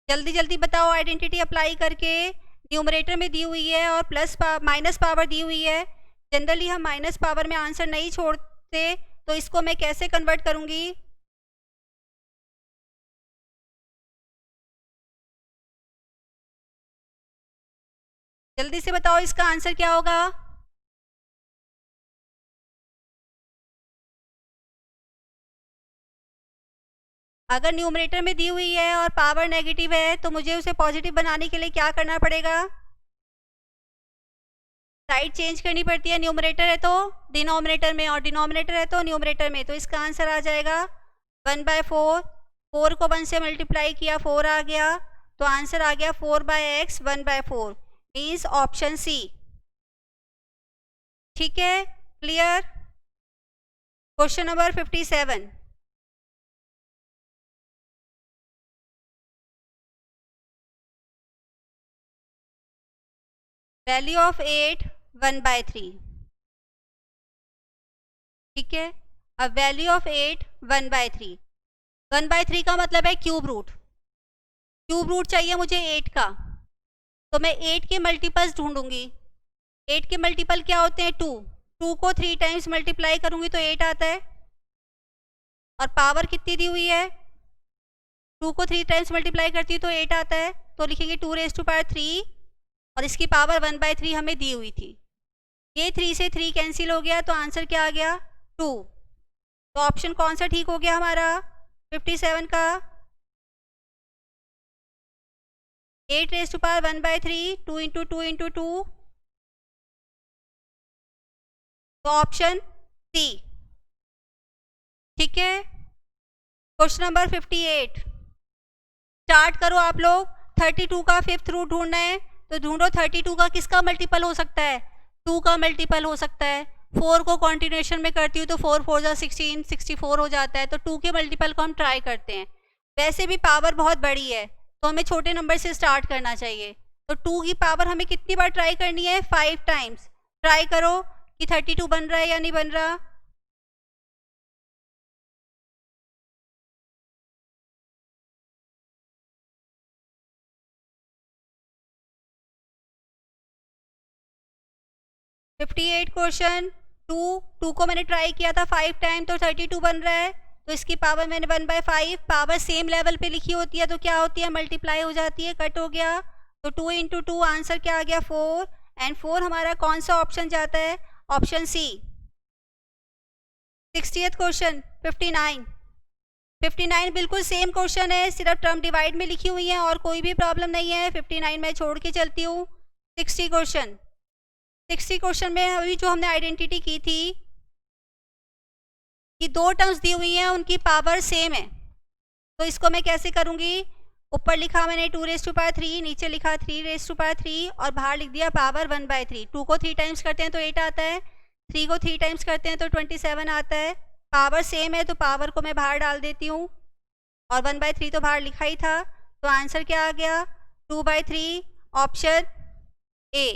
जल्दी जल्दी बताओ आइडेंटिटी अप्लाई करके। न्यूमरेटर में दी हुई है और माइनस पावर दी हुई है। जनरली हम माइनस पावर में आंसर नहीं छोड़ते, तो इसको मैं कैसे कन्वर्ट करूँगी? जल्दी से बताओ इसका आंसर क्या होगा? अगर न्यूमरेटर में दी हुई है और पावर नेगेटिव है, तो मुझे उसे पॉजिटिव बनाने के लिए क्या करना पड़ेगा? साइड चेंज करनी पड़ती है। न्यूमरेटर है तो डिनोमिनेटर में, और डिनोमिनेटर है तो न्यूमरेटर में। तो इसका आंसर आ जाएगा 1/4। 4 को 1 से मल्टीप्लाई किया, 4 आ गया, तो आंसर आ गया 4/x 1/4, मीन्स ऑप्शन सी। ठीक है, clear. Question number 57। Value of 8 1/3। ठीक है, अब वैल्यू ऑफ 8 1/3। 1/3 का मतलब है क्यूब रूट। क्यूब रूट चाहिए मुझे 8 का, तो मैं 8 के मल्टीपल्स ढूंढूंगी। 8 के मल्टीपल क्या होते हैं? 2। 2 को 3 टाइम्स मल्टीप्लाई करूंगी तो 8 आता है। और पावर कितनी दी हुई है? 2 को 3 टाइम्स मल्टीप्लाई करती हूँ तो 8 आता है, तो लिखेंगे 2 रेज टू पावर 3, और इसकी पावर 1/3 हमें दी हुई थी। ये 3 से 3 कैंसिल हो गया, तो आंसर क्या आ गया? 2। तो ऑप्शन कौन सा ठीक हो गया हमारा 57 का? 8 raise to power 1/3, 2 into 2 into 2, तो ऑप्शन सी। ठीक है, क्वेश्चन नंबर 58। स्टार्ट करो आप लोग। 32 का फिफ्थ रूट ढूंढना है, तो ढूंढो 32 का किसका मल्टीपल हो सकता है? 2 का मल्टीपल हो सकता है। 4 को कॉन्टिन्यूएशन में करती हूँ तो 4 4 जा 16, 64 हो जाता है, तो 2 के मल्टीपल को हम ट्राई करते हैं। वैसे भी पावर बहुत बड़ी है, तो हमें छोटे नंबर से स्टार्ट करना चाहिए। तो 2 की पावर हमें कितनी बार ट्राई करनी है? 5 टाइम्स। ट्राई करो कि 32 बन रहा है या नहीं बन रहा। Fifty eight question. टू को मैंने ट्राई किया था 5 टाइम, तो 32 बन रहा है, तो इसकी पावर मैंने 1/5। पावर सेम लेवल पे लिखी होती है तो क्या होती है? मल्टीप्लाई हो जाती है, कट हो गया, तो 2 इंटू 2 आंसर क्या आ गया? 4। एंड 4 हमारा कौन सा ऑप्शन जाता है? Option C. 60th question 59। 59 बिल्कुल सेम क्वेश्चन है, सिर्फ टर्म डिवाइड में लिखी हुई है और कोई भी प्रॉब्लम नहीं है। 59 मैं छोड़ के चलती हूँ। 60 क्वेश्चन। 60 क्वेश्चन में अभी जो हमने आइडेंटिटी की थी कि दो टर्म्स दी हुई हैं, उनकी पावर सेम है, तो इसको मैं कैसे करूंगी? ऊपर लिखा मैंने 2 रेज टू पावर 3, नीचे लिखा 3 रेज टू पावर 3, और बाहर लिख दिया पावर 1/3। 2 को 3 टाइम्स करते हैं तो 8 आता है, 3 को 3 टाइम्स करते हैं तो 27 आता है। पावर सेम है तो पावर को मैं बाहर डाल देती हूँ, और 1/3 तो बाहर लिखा ही था, तो आंसर क्या आ गया? 2/3, ऑप्शन ए।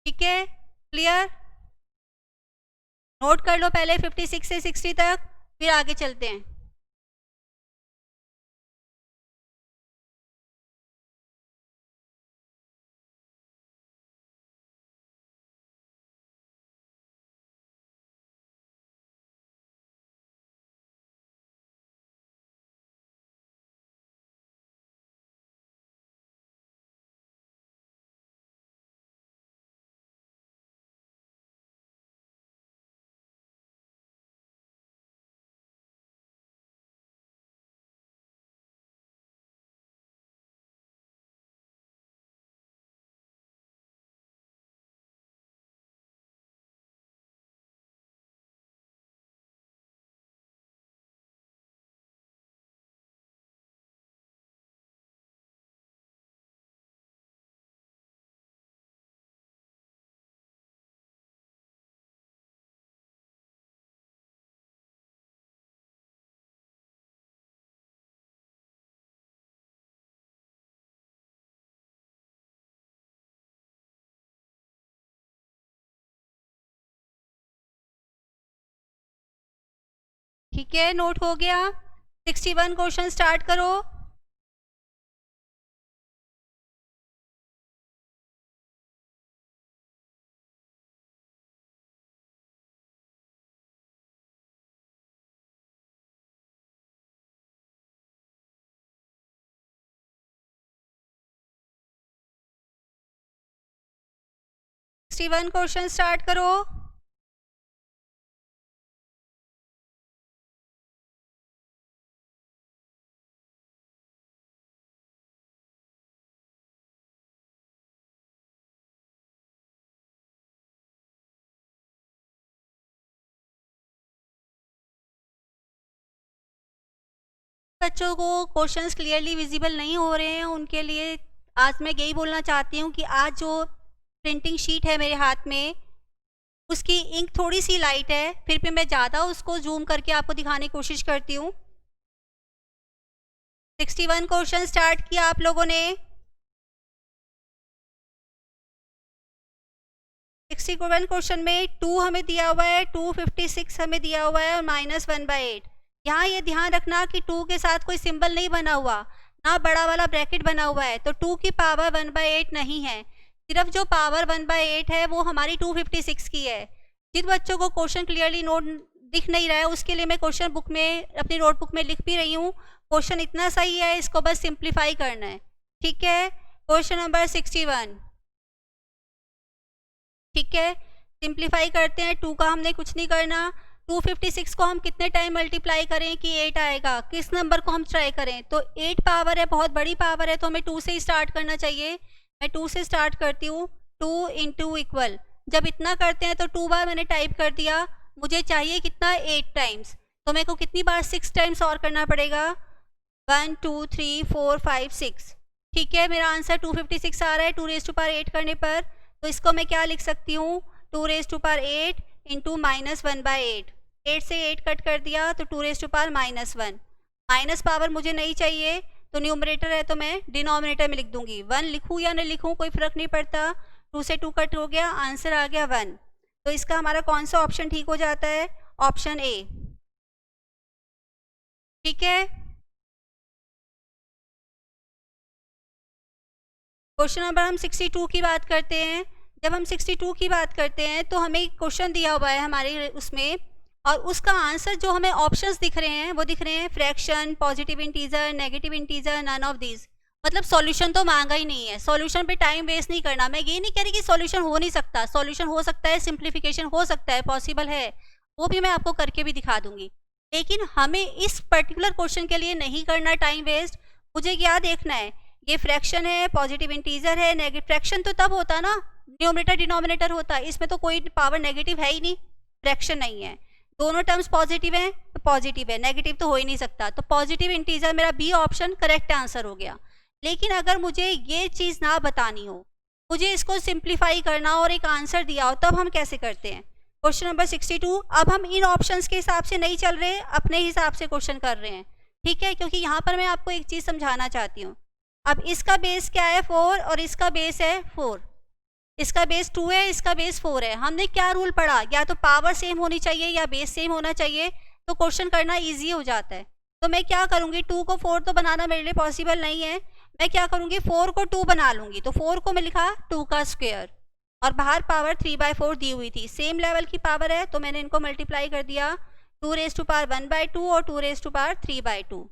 ठीक है, क्लियर। नोट कर लो पहले 56 से 60 तक, फिर आगे चलते हैं। ठीक है, नोट हो गया। 61 क्वेश्चन स्टार्ट करो। वन क्वेश्चन स्टार्ट करो। बच्चों को क्वेश्चंस क्लियरली विजिबल नहीं हो रहे हैं, उनके लिए आज मैं यही बोलना चाहती हूँ कि आज जो प्रिंटिंग शीट है मेरे हाथ में, उसकी इंक थोड़ी सी लाइट है, फिर भी मैं ज़्यादा उसको जूम करके आपको दिखाने की कोशिश करती हूँ। 61 क्वेश्चन स्टार्ट किया आप लोगों ने। 61 क्वेश्चन में 2 हमें दिया हुआ है, 256 हमें दिया हुआ है और -1/8। यहाँ ये ध्यान रखना कि 2 के साथ कोई सिंबल नहीं बना हुआ, ना बड़ा वाला ब्रैकेट बना हुआ है, तो 2 की पावर 1/8 नहीं है। सिर्फ जो पावर 1/8 है वो हमारी 256 की है। जिन बच्चों को क्वेश्चन क्लियरली नोट दिख नहीं रहा है, उसके लिए मैं क्वेश्चन बुक में, अपनी नोटबुक में लिख भी रही हूँ। क्वेश्चन इतना सही है, इसको बस सिंप्लीफाई करना है। ठीक है, क्वेश्चन नंबर 61। ठीक है, सिंप्लीफाई करते हैं। 2 का हमने कुछ नहीं करना। 256 को हम कितने टाइम मल्टीप्लाई करें कि 8 आएगा? किस नंबर को हम ट्राई करें? तो 8 पावर है, बहुत बड़ी पावर है, तो हमें 2 से ही स्टार्ट करना चाहिए। मैं 2 से स्टार्ट करती हूँ। 2 इंटू इक्वल, जब इतना करते हैं तो 2 बार मैंने टाइप कर दिया, मुझे चाहिए कितना? 8 टाइम्स। तो मेरे को कितनी बार? 6 टाइम्स और करना पड़ेगा। 1 2 3 4 5 6। ठीक है, मेरा आंसर 256 आ रहा है 2 रेज़ टू पावर 8 करने पर। तो इसको मैं क्या लिख सकती हूँ? 2 रेज़ टू पावर 8 इंटू -1/8। 8 से 8 कट कर दिया तो 2 raise to power -1। Minus power मुझे नहीं चाहिए, तो न्यूमरेटर है तो मैं डिनोमिनेटर में लिख दूंगी। 1 लिखूँ या नहीं लिखूँ कोई फर्क नहीं पड़ता। 2 से 2 कट हो गया, आंसर आ गया 1। तो इसका हमारा कौन सा ऑप्शन ठीक हो जाता है? Option A. ठीक है, क्वेश्चन नंबर हम 62 की बात करते हैं। जब हम 62 की बात करते हैं तो हमें क्वेश्चन दिया हुआ है हमारे उसमें, और उसका आंसर जो हमें ऑप्शंस दिख रहे हैं वो दिख रहे हैं fraction, positive integer, negative integer, none of these. मतलब सॉल्यूशन तो मांगा ही नहीं है। सॉल्यूशन पे टाइम वेस्ट नहीं करना। मैं ये नहीं कह रही कि सॉल्यूशन हो नहीं सकता, सॉल्यूशन हो सकता है, सिंप्लीफिकेशन हो सकता है, पॉसिबल है, वो भी मैं आपको करके भी दिखा दूंगी। लेकिन हमें इस पर्टिकुलर क्वेश्चन के लिए नहीं करना टाइम वेस्ट। मुझे क्या देखना है? ये फ्रैक्शन है, पॉजिटिव इंटीजर है, नेगेटिव। फ्रैक्शन तो तब होता ना न्यूमरेटर डिनोमिनेटर होता है, इसमें तो कोई पावर नेगेटिव है ही नहीं, फ्रैक्शन नहीं है। दोनों टर्म्स पॉजिटिव हैं तो पॉजिटिव है, नेगेटिव तो हो ही नहीं सकता। तो पॉजिटिव इंटीजर मेरा बी ऑप्शन करेक्ट आंसर हो गया। लेकिन अगर मुझे ये चीज़ ना बतानी हो, मुझे इसको सिंप्लीफाई करना और एक आंसर दिया हो, तब हम कैसे करते हैं? Question number 62। अब हम इन ऑप्शंस के हिसाब से नहीं चल रहे, अपने हिसाब से क्वेश्चन कर रहे हैं। ठीक है, क्योंकि यहाँ पर मैं आपको एक चीज़ समझाना चाहती हूँ। अब इसका बेस क्या है? 4, और इसका बेस है 4। इसका बेस 2 है, इसका बेस 4 है। हमने क्या रूल पढ़ा? या तो पावर सेम होनी चाहिए या बेस सेम होना चाहिए, तो क्वेश्चन करना इजी हो जाता है। तो मैं क्या करूँगी? 2 को 4 तो बनाना मेरे लिए पॉसिबल नहीं है। मैं क्या करूँगी? 4 को 2 बना लूँगी। तो 4 को मैं लिखा 2 का स्क्वायर, और बाहर पावर 3/4 दी हुई थी। सेम लेवल की पावर है तो मैंने इनको मल्टीप्लाई कर दिया। 2 रेज़ टू पावर 1/2 और 2 रेज़ टू पावर 3/2।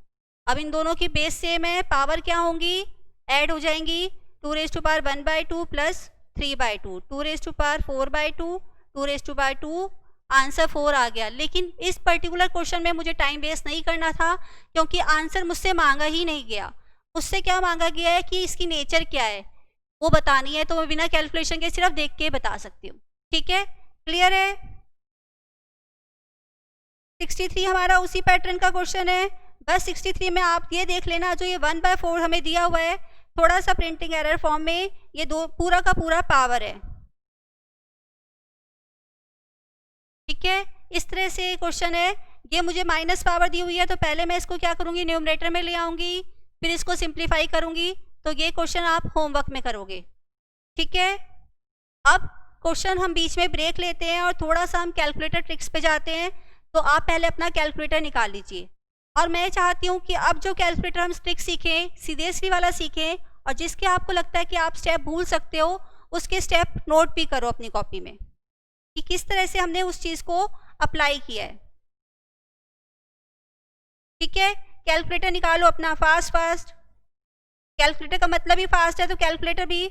अब इन दोनों की बेस सेम है, पावर क्या होंगी? ऐड हो जाएंगी। 2 raise to power 1/2 plus 3/2, 2 raise to power 4/2, 2 raise to power 2, answer 4 आ गया। लेकिन इस पर्टिकुलर क्वेश्चन में मुझे टाइम वेस्ट नहीं करना था, क्योंकि आंसर मुझसे मांगा ही नहीं गया। मुझसे क्या मांगा गया है कि इसकी नेचर क्या है वो बतानी है, तो मैं बिना कैलकुलेशन के सिर्फ देख के बता सकती हूँ। ठीक है, क्लियर है? 63 हमारा उसी पैटर्न का क्वेश्चन है। बस 63 में आप ये देख लेना, जो ये 1/4 हमें दिया हुआ है, थोड़ा सा प्रिंटिंग एरर फॉर्म में, ये दो पूरा का पूरा पावर है। ठीक है, इस तरह से क्वेश्चन है। ये मुझे माइनस पावर दी हुई है, तो पहले मैं इसको क्या करूँगी? न्यूमरेटर में ले आऊँगी, फिर इसको सिंप्लीफाई करूँगी। तो ये क्वेश्चन आप होमवर्क में करोगे। ठीक है, अब क्वेश्चन हम बीच में ब्रेक लेते हैं और थोड़ा सा हम कैलकुलेटर ट्रिक्स पे जाते हैं, तो आप पहले अपना कैलकुलेटर निकाल लीजिए। और मैं चाहती हूँ कि अब जो कैलकुलेटर हम ट्रिक सीखें, सीधे वाला सीखें, और जिसके आपको लगता है कि आप स्टेप भूल सकते हो, उसके स्टेप नोट भी करो अपनी कॉपी में कि किस तरह से हमने उस चीज़ को अप्लाई किया है। ठीक है, कैलकुलेटर निकालो अपना फास्ट फास्ट। कैलकुलेटर का मतलब ही फास्ट है, तो कैलकुलेटर भी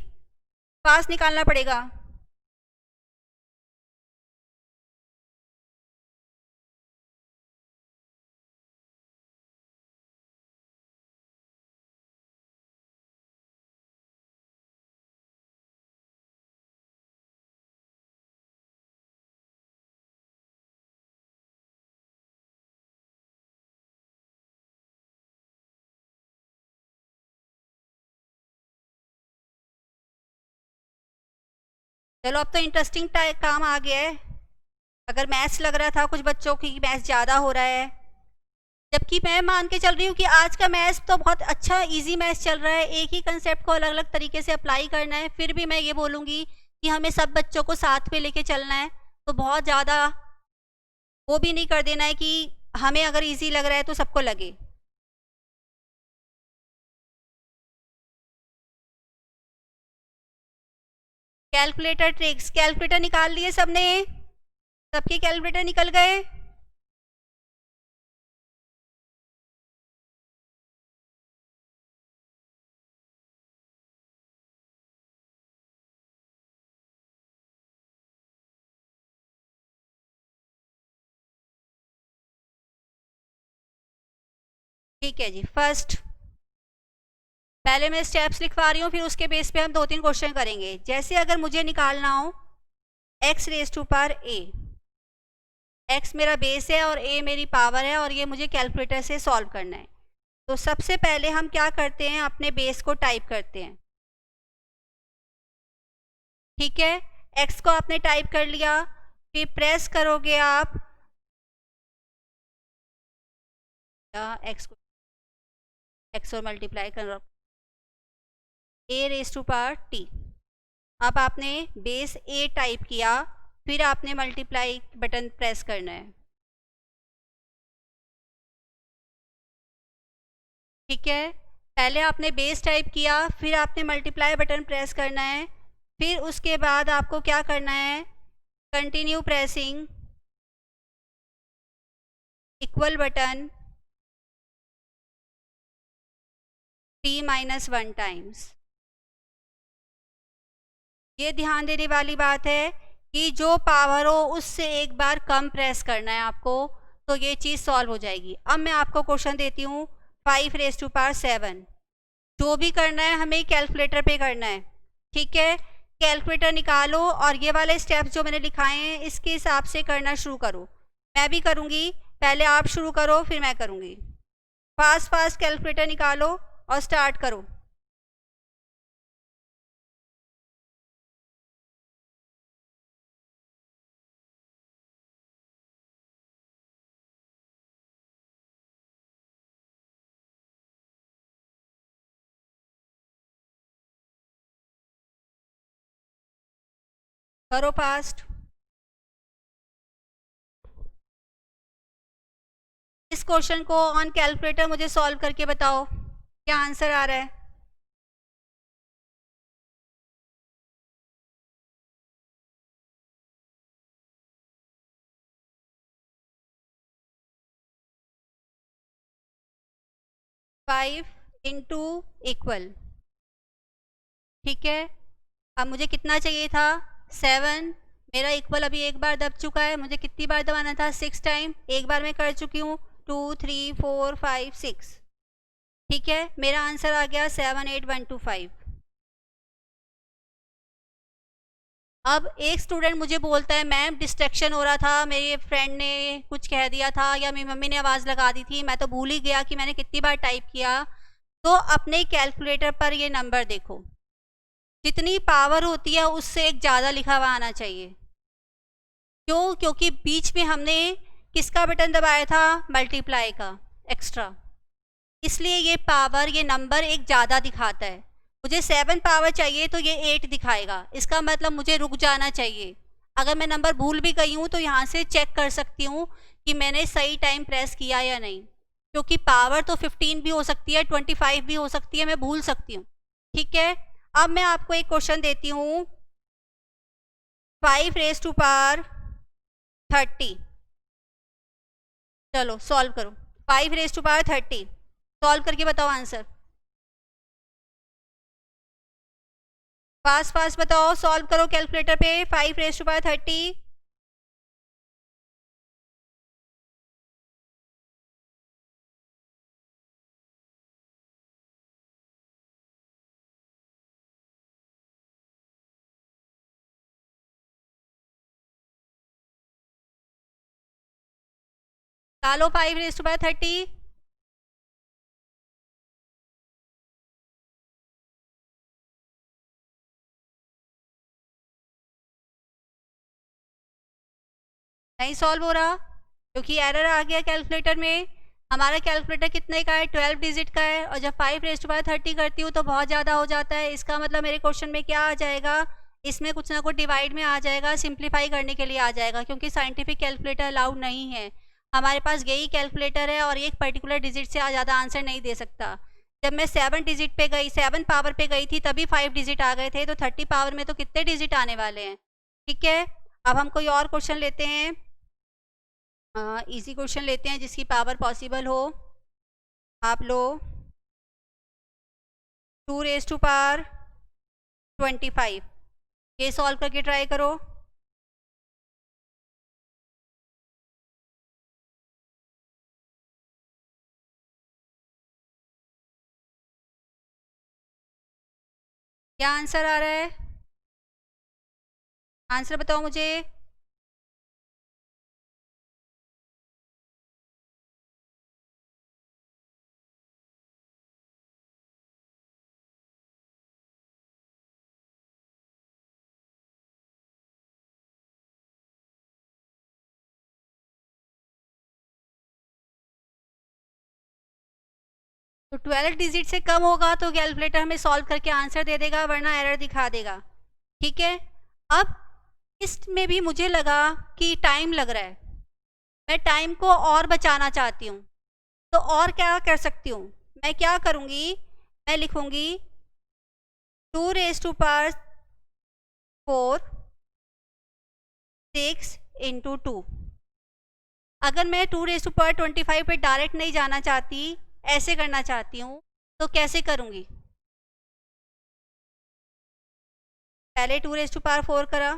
फास्ट निकालना पड़ेगा। चलो, अब तो इंटरेस्टिंग काम आ गया है। अगर मैथ्स लग रहा था कुछ बच्चों की मैथ्स ज़्यादा हो रहा है, जबकि मैं मान के चल रही हूँ कि आज का मैथ्स तो बहुत अच्छा इजी मैथ्स चल रहा है, एक ही कंसेप्ट को अलग अलग तरीके से अप्लाई करना है, फिर भी मैं ये बोलूँगी कि हमें सब बच्चों को साथ में लेके चलना है। तो बहुत ज़्यादा वो भी नहीं कर देना है कि हमें अगर इजी लग रहा है तो सबको लगे। कैलकुलेटर ट्रिक्स, कैलकुलेटर निकाल लिए सबने? सबके कैलकुलेटर निकल गए? ठीक है जी। फर्स्ट, पहले मैं स्टेप्स लिखवा रही हूँ, फिर उसके बेस पे हम 2-3 क्वेश्चन करेंगे। जैसे अगर मुझे निकालना हो x raise to power a, x मेरा बेस है और a मेरी पावर है, और ये मुझे कैलकुलेटर से सॉल्व करना है। तो सबसे पहले हम क्या करते हैं, अपने बेस को टाइप करते हैं। ठीक है, x को आपने टाइप कर लिया, फिर प्रेस करोगे आप x और मल्टीप्लाई करो a raise to power t। अब आपने बेस a टाइप किया, फिर आपने मल्टीप्लाई बटन प्रेस करना है। ठीक है, पहले आपने बेस टाइप किया, फिर आपने मल्टीप्लाई बटन प्रेस करना है, फिर उसके बाद आपको क्या करना है, continue pressing equal button t-1 times. ये ध्यान देने वाली बात है कि जो पावर हो उससे एक बार कम प्रेस करना है आपको, तो ये चीज़ सॉल्व हो जाएगी। अब मैं आपको क्वेश्चन देती हूँ 5 रेज़ टू पावर 7। जो भी करना है हमें कैलकुलेटर पे करना है। ठीक है, कैलकुलेटर निकालो और ये वाले स्टेप्स जो मैंने लिखाए हैं इसके हिसाब से करना शुरू करो। मैं भी करूँगी, पहले आप शुरू करो फिर मैं करूँगी। फास्ट फास्ट कैलकुलेटर निकालो और स्टार्ट करो। करो फास्ट। इस क्वेश्चन को ऑन कैलकुलेटर मुझे सॉल्व करके बताओ क्या आंसर आ रहा है। Five into equal. ठीक है, अब मुझे कितना चाहिए था, 7। मेरा इक्वल अभी एक बार दब चुका है, मुझे कितनी बार दबाना था, 6 टाइम। एक बार मैं कर चुकी हूँ, 2 3 4 5 6। ठीक है, मेरा आंसर आ गया 78125। अब एक स्टूडेंट मुझे बोलता है मैम डिस्ट्रैक्शन हो रहा था, मेरे फ्रेंड ने कुछ कह दिया था या मेरी मम्मी ने आवाज़ लगा दी थी, मैं तो भूल ही गया कि मैंने कितनी बार टाइप किया। तो अपने कैलकुलेटर पर ये नंबर देखो, जितनी पावर होती है उससे एक ज़्यादा लिखा हुआ आना चाहिए। क्यों? क्योंकि बीच में हमने किसका बटन दबाया था, मल्टीप्लाई का एक्स्ट्रा, इसलिए ये पावर, ये नंबर एक ज़्यादा दिखाता है। मुझे 7 पावर चाहिए तो ये 8 दिखाएगा, इसका मतलब मुझे रुक जाना चाहिए। अगर मैं नंबर भूल भी गई हूँ तो यहाँ से चेक कर सकती हूँ कि मैंने सही टाइम प्रेस किया या नहीं, क्योंकि पावर तो 15 भी हो सकती है, 25 भी हो सकती है, मैं भूल सकती हूँ। ठीक है, अब मैं आपको एक क्वेश्चन देती हूँ, 5 रेज़ टू पावर 30। चलो सॉल्व करो। 5 रेज़ टू पावर 30 सॉल्व करके बताओ आंसर। फास्ट फास्ट बताओ, सॉल्व करो कैलकुलेटर पे। 5 रेज़ टू पावर 30। डालो 5 रेज़ टू पावर 30। नहीं सॉल्व हो रहा क्योंकि एरर आ गया कैलकुलेटर में। हमारा कैलकुलेटर कितने का है? 12 डिजिट का है, और जब 5 रेज़ टू पावर 30 करती हूँ तो बहुत ज़्यादा हो जाता है। इसका मतलब मेरे क्वेश्चन में क्या आ जाएगा, इसमें कुछ ना कुछ डिवाइड में आ जाएगा, सिंप्लीफाई करने के लिए आ जाएगा, क्योंकि साइंटिफिक कैलकुलेटर अलाउड नहीं है। हमारे पास यही कैलकुलेटर है और एक पर्टिकुलर डिजिट से ज़्यादा आंसर नहीं दे सकता। जब मैं 7 डिजिट पे गई, 7 पावर पे गई थी, तभी 5 डिजिट आ गए थे, तो 30 पावर में तो कितने डिजिट आने वाले हैं। ठीक है, अब हम कोई और क्वेश्चन लेते हैं। इजी क्वेश्चन लेते हैं जिसकी पावर पॉसिबल हो। आप लो 2 रेज़ टू पावर 25, ये सॉल्व करके ट्राई करो। क्या आंसर आ रहा है? आंसर बताओ मुझे। तो 12 डिजिट से कम होगा तो कैलकुलेटर हमें सॉल्व करके आंसर दे देगा, वरना एरर दिखा देगा। ठीक है, अब इसमें भी मुझे लगा कि टाइम लग रहा है, मैं टाइम को और बचाना चाहती हूँ, तो और क्या कर सकती हूँ? मैं क्या करूँगी, मैं लिखूँगी 2 रेज़ टू पावर 4 6 इंटू 2। अगर मैं 2 रेज़ टू पावर 25 पे डायरेक्ट नहीं जाना चाहती, ऐसे करना चाहती हूँ, तो कैसे करूँगी? पहले 2 रेज़ टू पावर 4 करा,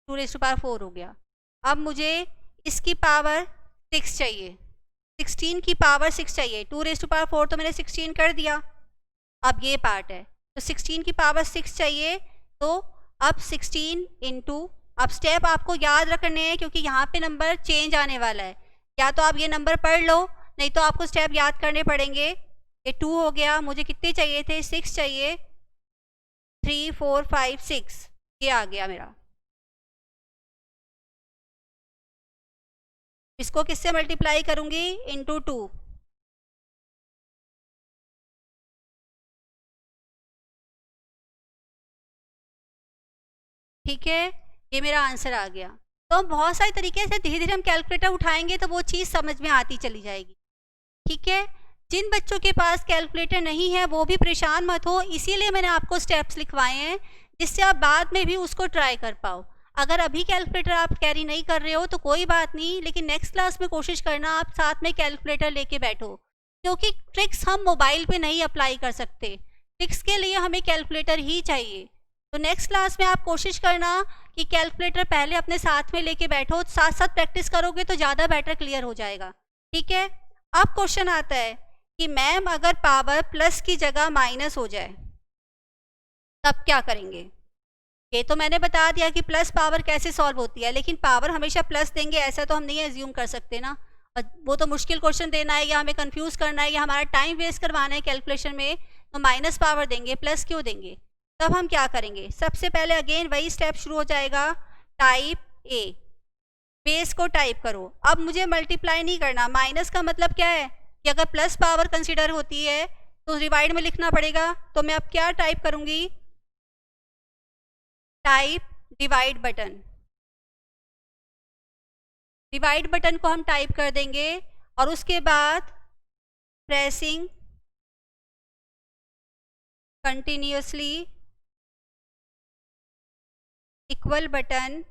2 रेज़ टू पावर 4 हो गया। अब मुझे इसकी पावर 6 चाहिए, 16 की पावर 6 चाहिए। 2 रेज़ टू पावर 4 तो मैंने 16 कर दिया, अब ये पार्ट है, तो 16 की पावर 6 चाहिए। तो अब 16 इंटू, अब स्टेप आपको याद रखने हैं क्योंकि यहाँ पे नंबर चेंज आने वाला है। या तो आप ये नंबर पढ़ लो, नहीं तो आपको स्टेप याद करने पड़ेंगे। ये 2 हो गया, मुझे कितने चाहिए थे? 6 चाहिए, 3 4 5 6, ये आ गया मेरा। इसको किससे मल्टीप्लाई करूँगी? इंटू 2। ठीक है, ये मेरा आंसर आ गया। तो हम बहुत सारे तरीके से धीरे धीरे हम कैलकुलेटर उठाएंगे तो वो चीज़ समझ में आती चली जाएगी। ठीक है, जिन बच्चों के पास कैलकुलेटर नहीं है वो भी परेशान मत हो, इसीलिए मैंने आपको स्टेप्स लिखवाए हैं जिससे आप बाद में भी उसको ट्राई कर पाओ। अगर अभी कैलकुलेटर आप कैरी नहीं कर रहे हो तो कोई बात नहीं, लेकिन नेक्स्ट क्लास में कोशिश करना आप साथ में कैलकुलेटर लेके बैठो, क्योंकि ट्रिक्स हम मोबाइल पे नहीं अप्लाई कर सकते, ट्रिक्स के लिए हमें कैलकुलेटर ही चाहिए। तो नेक्स्ट क्लास में आप कोशिश करना कि कैलकुलेटर पहले अपने साथ में लेके बैठो, साथ साथ प्रैक्टिस करोगे तो ज़्यादा बेटर क्लियर हो जाएगा। ठीक है, अब क्वेश्चन आता है कि मैम अगर पावर प्लस की जगह माइनस हो जाए तब क्या करेंगे? ये तो मैंने बता दिया कि प्लस पावर कैसे सॉल्व होती है, लेकिन पावर हमेशा प्लस देंगे ऐसा तो हम नहीं एज्यूम कर सकते ना। और वो तो मुश्किल क्वेश्चन देना है या हमें कंफ्यूज करना है या हमारा टाइम वेस्ट करवाना है कैलकुलेशन में, तो माइनस पावर देंगे, प्लस क्यों देंगे? तब हम क्या करेंगे? सबसे पहले अगेन वही स्टेप शुरू हो जाएगा, टाइप ए, बेस को टाइप करो। अब मुझे मल्टीप्लाई नहीं करना, माइनस का मतलब क्या है कि अगर प्लस पावर कंसिडर होती है तो डिवाइड में लिखना पड़ेगा। तो मैं अब क्या टाइप करूँगी? Type divide button. Divide button को हम टाइप कर देंगे और उसके बाद प्रेसिंग कंटिन्यूअसली इक्वल बटन।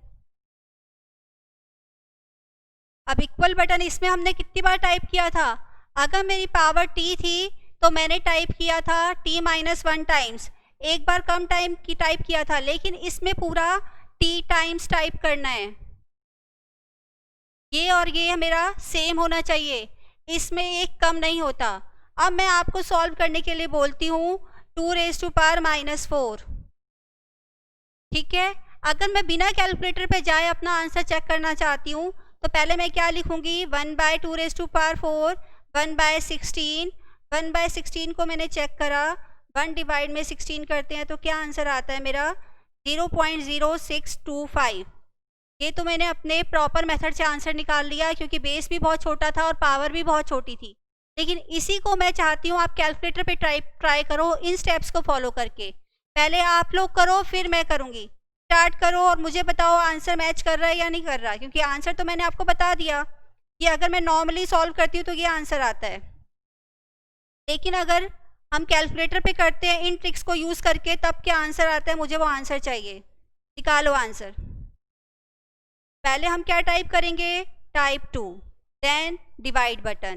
अब इक्वल बटन इसमें हमने कितनी बार टाइप किया था? अगर मेरी पावर t थी तो मैंने टाइप किया था t-1 टाइम्स, एक बार कम टाइम की टाइप किया था, लेकिन इसमें पूरा t टाइम्स टाइप करना है। ये और ये मेरा सेम होना चाहिए, इसमें एक कम नहीं होता। अब मैं आपको सॉल्व करने के लिए बोलती हूँ 2⁻⁻⁴। ठीक है, अगर मैं बिना कैलकुलेटर पे जाए अपना आंसर चेक करना चाहती हूँ तो पहले मैं क्या लिखूंगी? 1/2⁴, 1/16। 1/16 को मैंने चेक करा, 1 डिवाइड में 16 करते हैं तो क्या आंसर आता है मेरा? 0.0625। ये तो मैंने अपने प्रॉपर मेथड से आंसर निकाल लिया क्योंकि बेस भी बहुत छोटा था और पावर भी बहुत छोटी थी। लेकिन इसी को मैं चाहती हूँ आप कैलकुलेटर पे ट्राई करो इन स्टेप्स को फॉलो करके। पहले आप लोग करो फिर मैं करूँगी। स्टार्ट करो और मुझे बताओ आंसर मैच कर रहा है या नहीं कर रहा, क्योंकि आंसर तो मैंने आपको बता दिया कि अगर मैं नॉर्मली सॉल्व करती हूँ तो ये आंसर आता है, लेकिन अगर हम कैलकुलेटर पे करते हैं इन ट्रिक्स को यूज़ करके तब क्या आंसर आता है, मुझे वो आंसर चाहिए। निकालो आंसर। पहले हम क्या टाइप करेंगे? Type 2, then divide button,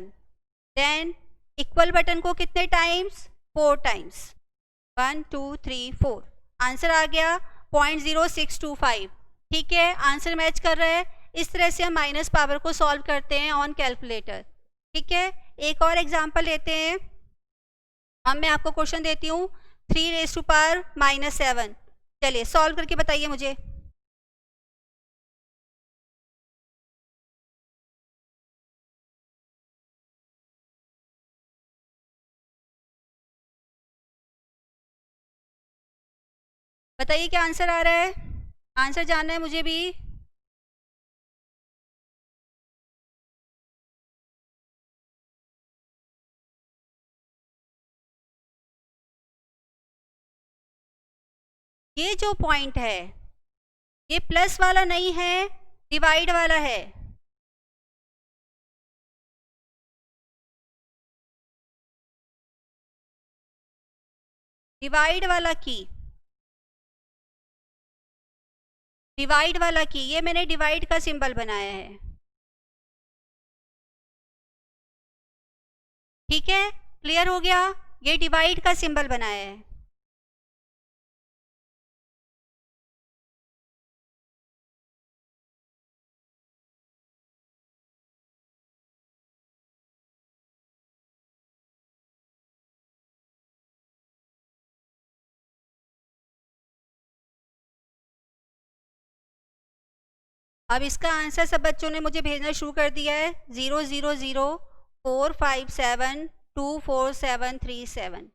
then equal button को कितने टाइम्स? 4 टाइम्स। 1 2 3 4। आंसर आ गया 0.0625। ठीक है, आंसर मैच कर रहा है। इस तरह से हम माइनस पावर को सॉल्व करते हैं ऑन कैलकुलेटर। ठीक है, एक और एग्जांपल लेते हैं। अब मैं आपको क्वेश्चन देती हूँ 3⁻⁻7। चलिए सॉल्व करके बताइए मुझे। बताइए क्या आंसर आ रहा है? आंसर जानना है मुझे भी। ये जो पॉइंट है ये प्लस वाला नहीं है, डिवाइड वाला है। डिवाइड वाला की, डिवाइड वाला की, ये मैंने डिवाइड का सिंबल बनाया है। ठीक है, क्लियर हो गया? ये डिवाइड का सिंबल बनाया है। अब इसका आंसर सब बच्चों ने मुझे भेजना शुरू कर दिया है। 00045724737।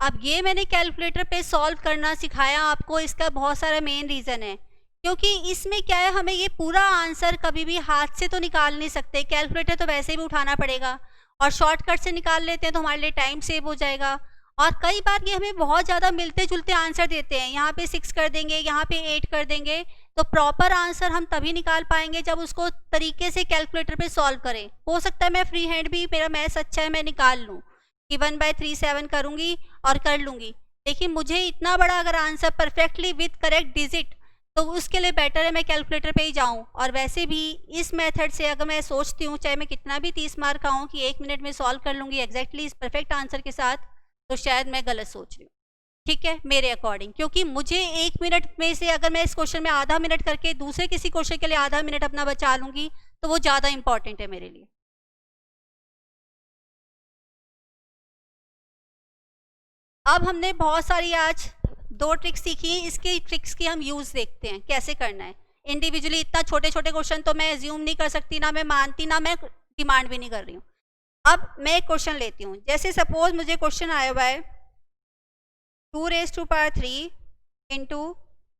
अब ये मैंने कैलकुलेटर पे सॉल्व करना सिखाया आपको, इसका बहुत सारा मेन रीज़न है, क्योंकि इसमें क्या है, हमें ये पूरा आंसर कभी भी हाथ से तो निकाल नहीं सकते, कैलकुलेटर तो वैसे भी उठाना पड़ेगा, और शॉर्टकट से निकाल लेते हैं तो हमारे लिए टाइम सेव हो जाएगा। और कई बार ये हमें बहुत ज़्यादा मिलते जुलते आंसर देते हैं, यहाँ पे 6 कर देंगे, यहाँ पे 8 कर देंगे, तो प्रॉपर आंसर हम तभी निकाल पाएंगे जब उसको तरीके से कैलकुलेटर पे सॉल्व करें। हो सकता है मैं फ्री हैंड भी, मेरा मैथ्स अच्छा है, मैं निकाल लूँ कि 1/37 करूँगी और कर लूँगी, लेकिन मुझे इतना बड़ा अगर answer perfectly with correct digit, तो उसके लिए बेटर है मैं कैलकुलेटर पे ही जाऊँ। और वैसे भी इस मेथड से अगर मैं सोचती हूँ चाहे मैं कितना भी 30 मार्क का हूँ कि 1 मिनट में सॉल्व कर लूँगी एग्जैक्टली इस परफेक्ट आंसर के साथ, तो शायद मैं गलत सोच रही हूँ। ठीक है, मेरे अकॉर्डिंग, क्योंकि मुझे 1 मिनट में से अगर मैं इस क्वेश्चन में आधा मिनट करके दूसरे किसी क्वेश्चन के लिए आधा मिनट अपना बचा लूँगी तो वो ज़्यादा इंपॉर्टेंट है मेरे लिए। अब हमने बहुत सारी आज 2 ट्रिक्स सीखी, इसकी ट्रिक्स की हम यूज़ देखते हैं कैसे करना है। इंडिविजुअली इतना छोटे छोटे क्वेश्चन तो मैं एज्यूम नहीं कर सकती, ना मैं मानती, ना मैं डिमांड भी नहीं कर रही हूँ। अब मैं एक क्वेश्चन लेती हूँ, जैसे सपोज मुझे क्वेश्चन आया हुआ है 2⁻³ इंटू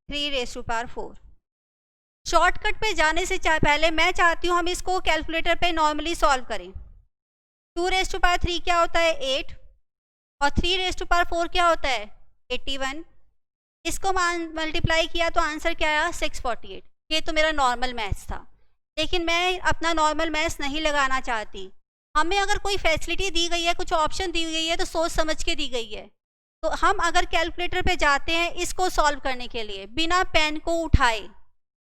3⁻⁴। शॉर्टकट पे जाने से पहले मैं चाहती हूँ हम इसको कैलकुलेटर पे नॉर्मली सॉल्व करें। 2⁻³ क्या होता है? 8, और 3⁻⁴ क्या होता है? 81। इसको मल्टीप्लाई किया तो आंसर क्या आया 648। ये तो मेरा नॉर्मल मैथ्स था, लेकिन मैं अपना नॉर्मल मैथ्स नहीं लगाना चाहती। हमें अगर कोई फैसिलिटी दी गई है, कुछ ऑप्शन दी गई है, तो सोच समझ के दी गई है। तो हम अगर कैलकुलेटर पे जाते हैं इसको सॉल्व करने के लिए बिना पेन को उठाए,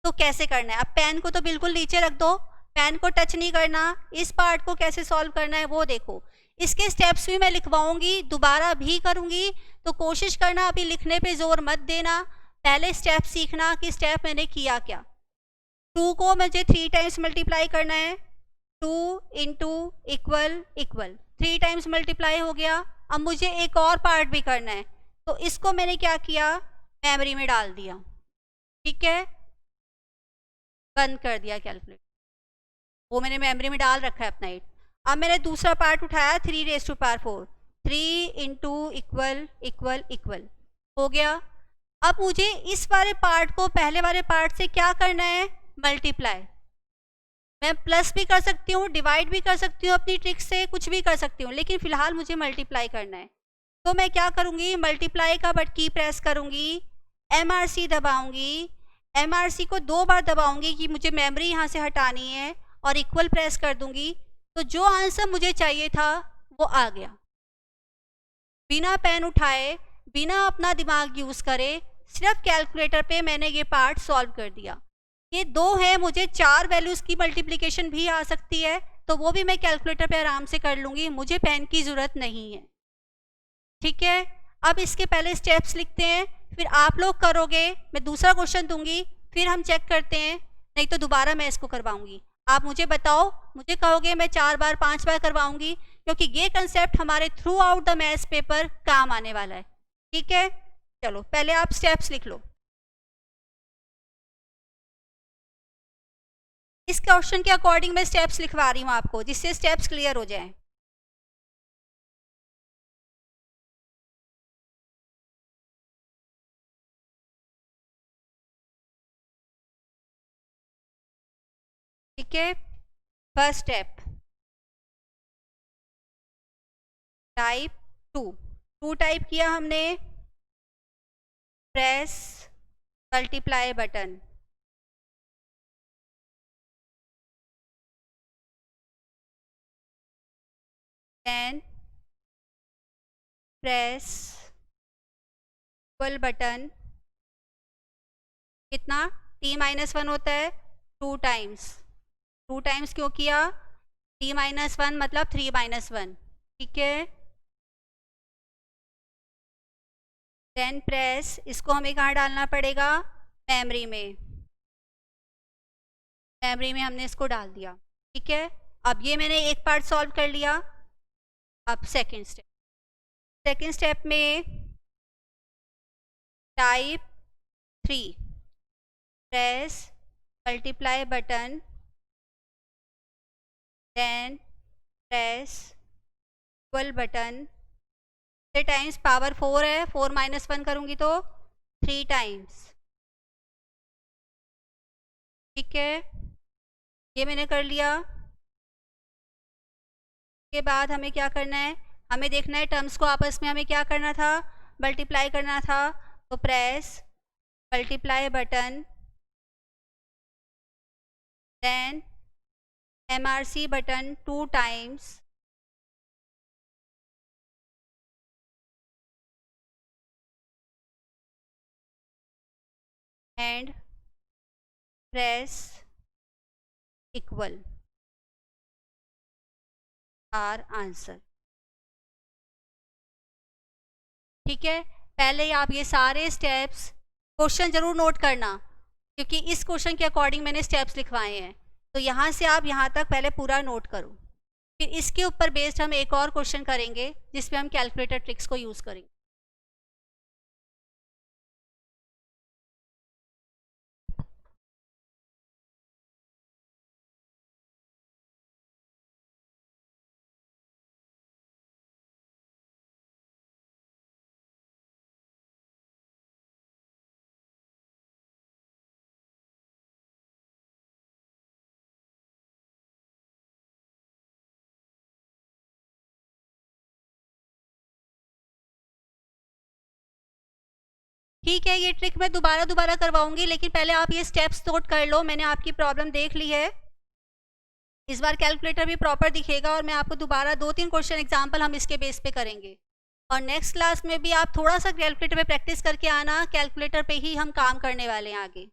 तो कैसे करना है? अब पेन को तो बिल्कुल नीचे रख दो, पेन को टच नहीं करना। इस पार्ट को कैसे सॉल्व करना है वो देखो। इसके स्टेप्स भी मैं लिखवाऊंगी, दोबारा भी करूंगी, तो कोशिश करना अभी लिखने पे जोर मत देना, पहले स्टेप सीखना कि स्टेप मैंने किया क्या। 2 को मुझे 3 टाइम्स मल्टीप्लाई करना है, 2 into equal equal 3 times multiply हो गया। अब मुझे एक और पार्ट भी करना है, तो इसको मैंने क्या किया, मेमोरी में डाल दिया। ठीक है, बंद कर दिया कैलकुलेटर, वो मैंने मेमोरी में डाल रखा है अपना 8। अब मैंने दूसरा पार्ट उठाया 3 raise to power 4, 3 into equal equal equal हो गया। अब मुझे इस वाले पार्ट को पहले वाले पार्ट से क्या करना है, मल्टीप्लाई। मैं प्लस भी कर सकती हूँ, डिवाइड भी कर सकती हूँ, अपनी ट्रिक से कुछ भी कर सकती हूँ, लेकिन फिलहाल मुझे मल्टीप्लाई करना है। तो मैं क्या करूँगी, मल्टीप्लाई का बट की प्रेस करूँगी, MRC दबाऊँगी, MRC को 2 बार दबाऊँगी कि मुझे मेमोरी यहाँ से हटानी है, और इक्वल प्रेस कर दूँगी। तो जो आंसर मुझे चाहिए था वो आ गया, बिना पेन उठाए, बिना अपना दिमाग यूज़ करे, सिर्फ कैलकुलेटर पे मैंने ये पार्ट सॉल्व कर दिया। ये 2 है, मुझे 4 वैल्यूज़ की मल्टीप्लिकेशन भी आ सकती है, तो वो भी मैं कैलकुलेटर पे आराम से कर लूँगी, मुझे पेन की ज़रूरत नहीं है। ठीक है, अब इसके पहले स्टेप्स लिखते हैं, फिर आप लोग करोगे, मैं दूसरा क्वेश्चन दूंगी, फिर हम चेक करते हैं, नहीं तो दोबारा मैं इसको करवाऊंगी। आप मुझे बताओ, मुझे कहोगे मैं 4 बार 5 बार करवाऊंगी, क्योंकि ये कंसेप्ट हमारे through out the maths paper काम आने वाला है। ठीक है, चलो पहले आप स्टेप्स लिख लो। इस क्वेश्चन के अकॉर्डिंग मैं स्टेप्स लिखवा रही हूँ आपको, जिससे स्टेप्स क्लियर हो जाएं। ठीक है, फर्स्ट स्टेप, टाइप 2। 2 टाइप किया हमने, press multiply button, then press equal button, कितना, t-1 होता है 2 टाइम्स। 2 टाइम्स क्यों किया, t-1 मतलब 3-1। ठीक है, देन प्रेस, इसको हमें कहाँ डालना पड़ेगा, मेमोरी में। मेमोरी में हमने इसको डाल दिया। ठीक है, अब ये मैंने एक पार्ट सॉल्व कर लिया। अब सेकंड स्टेप, सेकंड स्टेप में type 3, press multiply button, then press equal button, 3 times, power 4 है, 4-1 करूँगी तो 3 टाइम्स। ठीक है, ये मैंने कर लिया। के बाद हमें क्या करना है, हमें देखना है टर्म्स को आपस में हमें क्या करना था, मल्टीप्लाई करना था। तो press multiply button, then MRC button 2 times, and press equal our answer. ठीक है, पहले आप ये सारे स्टेप्स, क्वेश्चन जरूर नोट करना, क्योंकि इस क्वेश्चन के अकॉर्डिंग मैंने स्टेप्स लिखवाए हैं। तो यहाँ से आप यहाँ तक पहले पूरा नोट करो, फिर इसके ऊपर बेस्ड हम एक और क्वेश्चन करेंगे जिसमें हम कैलकुलेटर ट्रिक्स को यूज़ करेंगे। ठीक है, ये ट्रिक मैं दोबारा करवाऊंगी, लेकिन पहले आप ये स्टेप्स नोट कर लो। मैंने आपकी प्रॉब्लम देख ली है। इस बार कैलकुलेटर भी प्रॉपर दिखेगा और मैं आपको दोबारा 2-3 क्वेश्चन एग्जाम्पल हम इसके बेस पे करेंगे। और नेक्स्ट क्लास में भी आप थोड़ा सा कैलकुलेटर पे प्रैक्टिस करके आना, कैलकुलेटर पे ही हम काम करने वाले हैं आगे।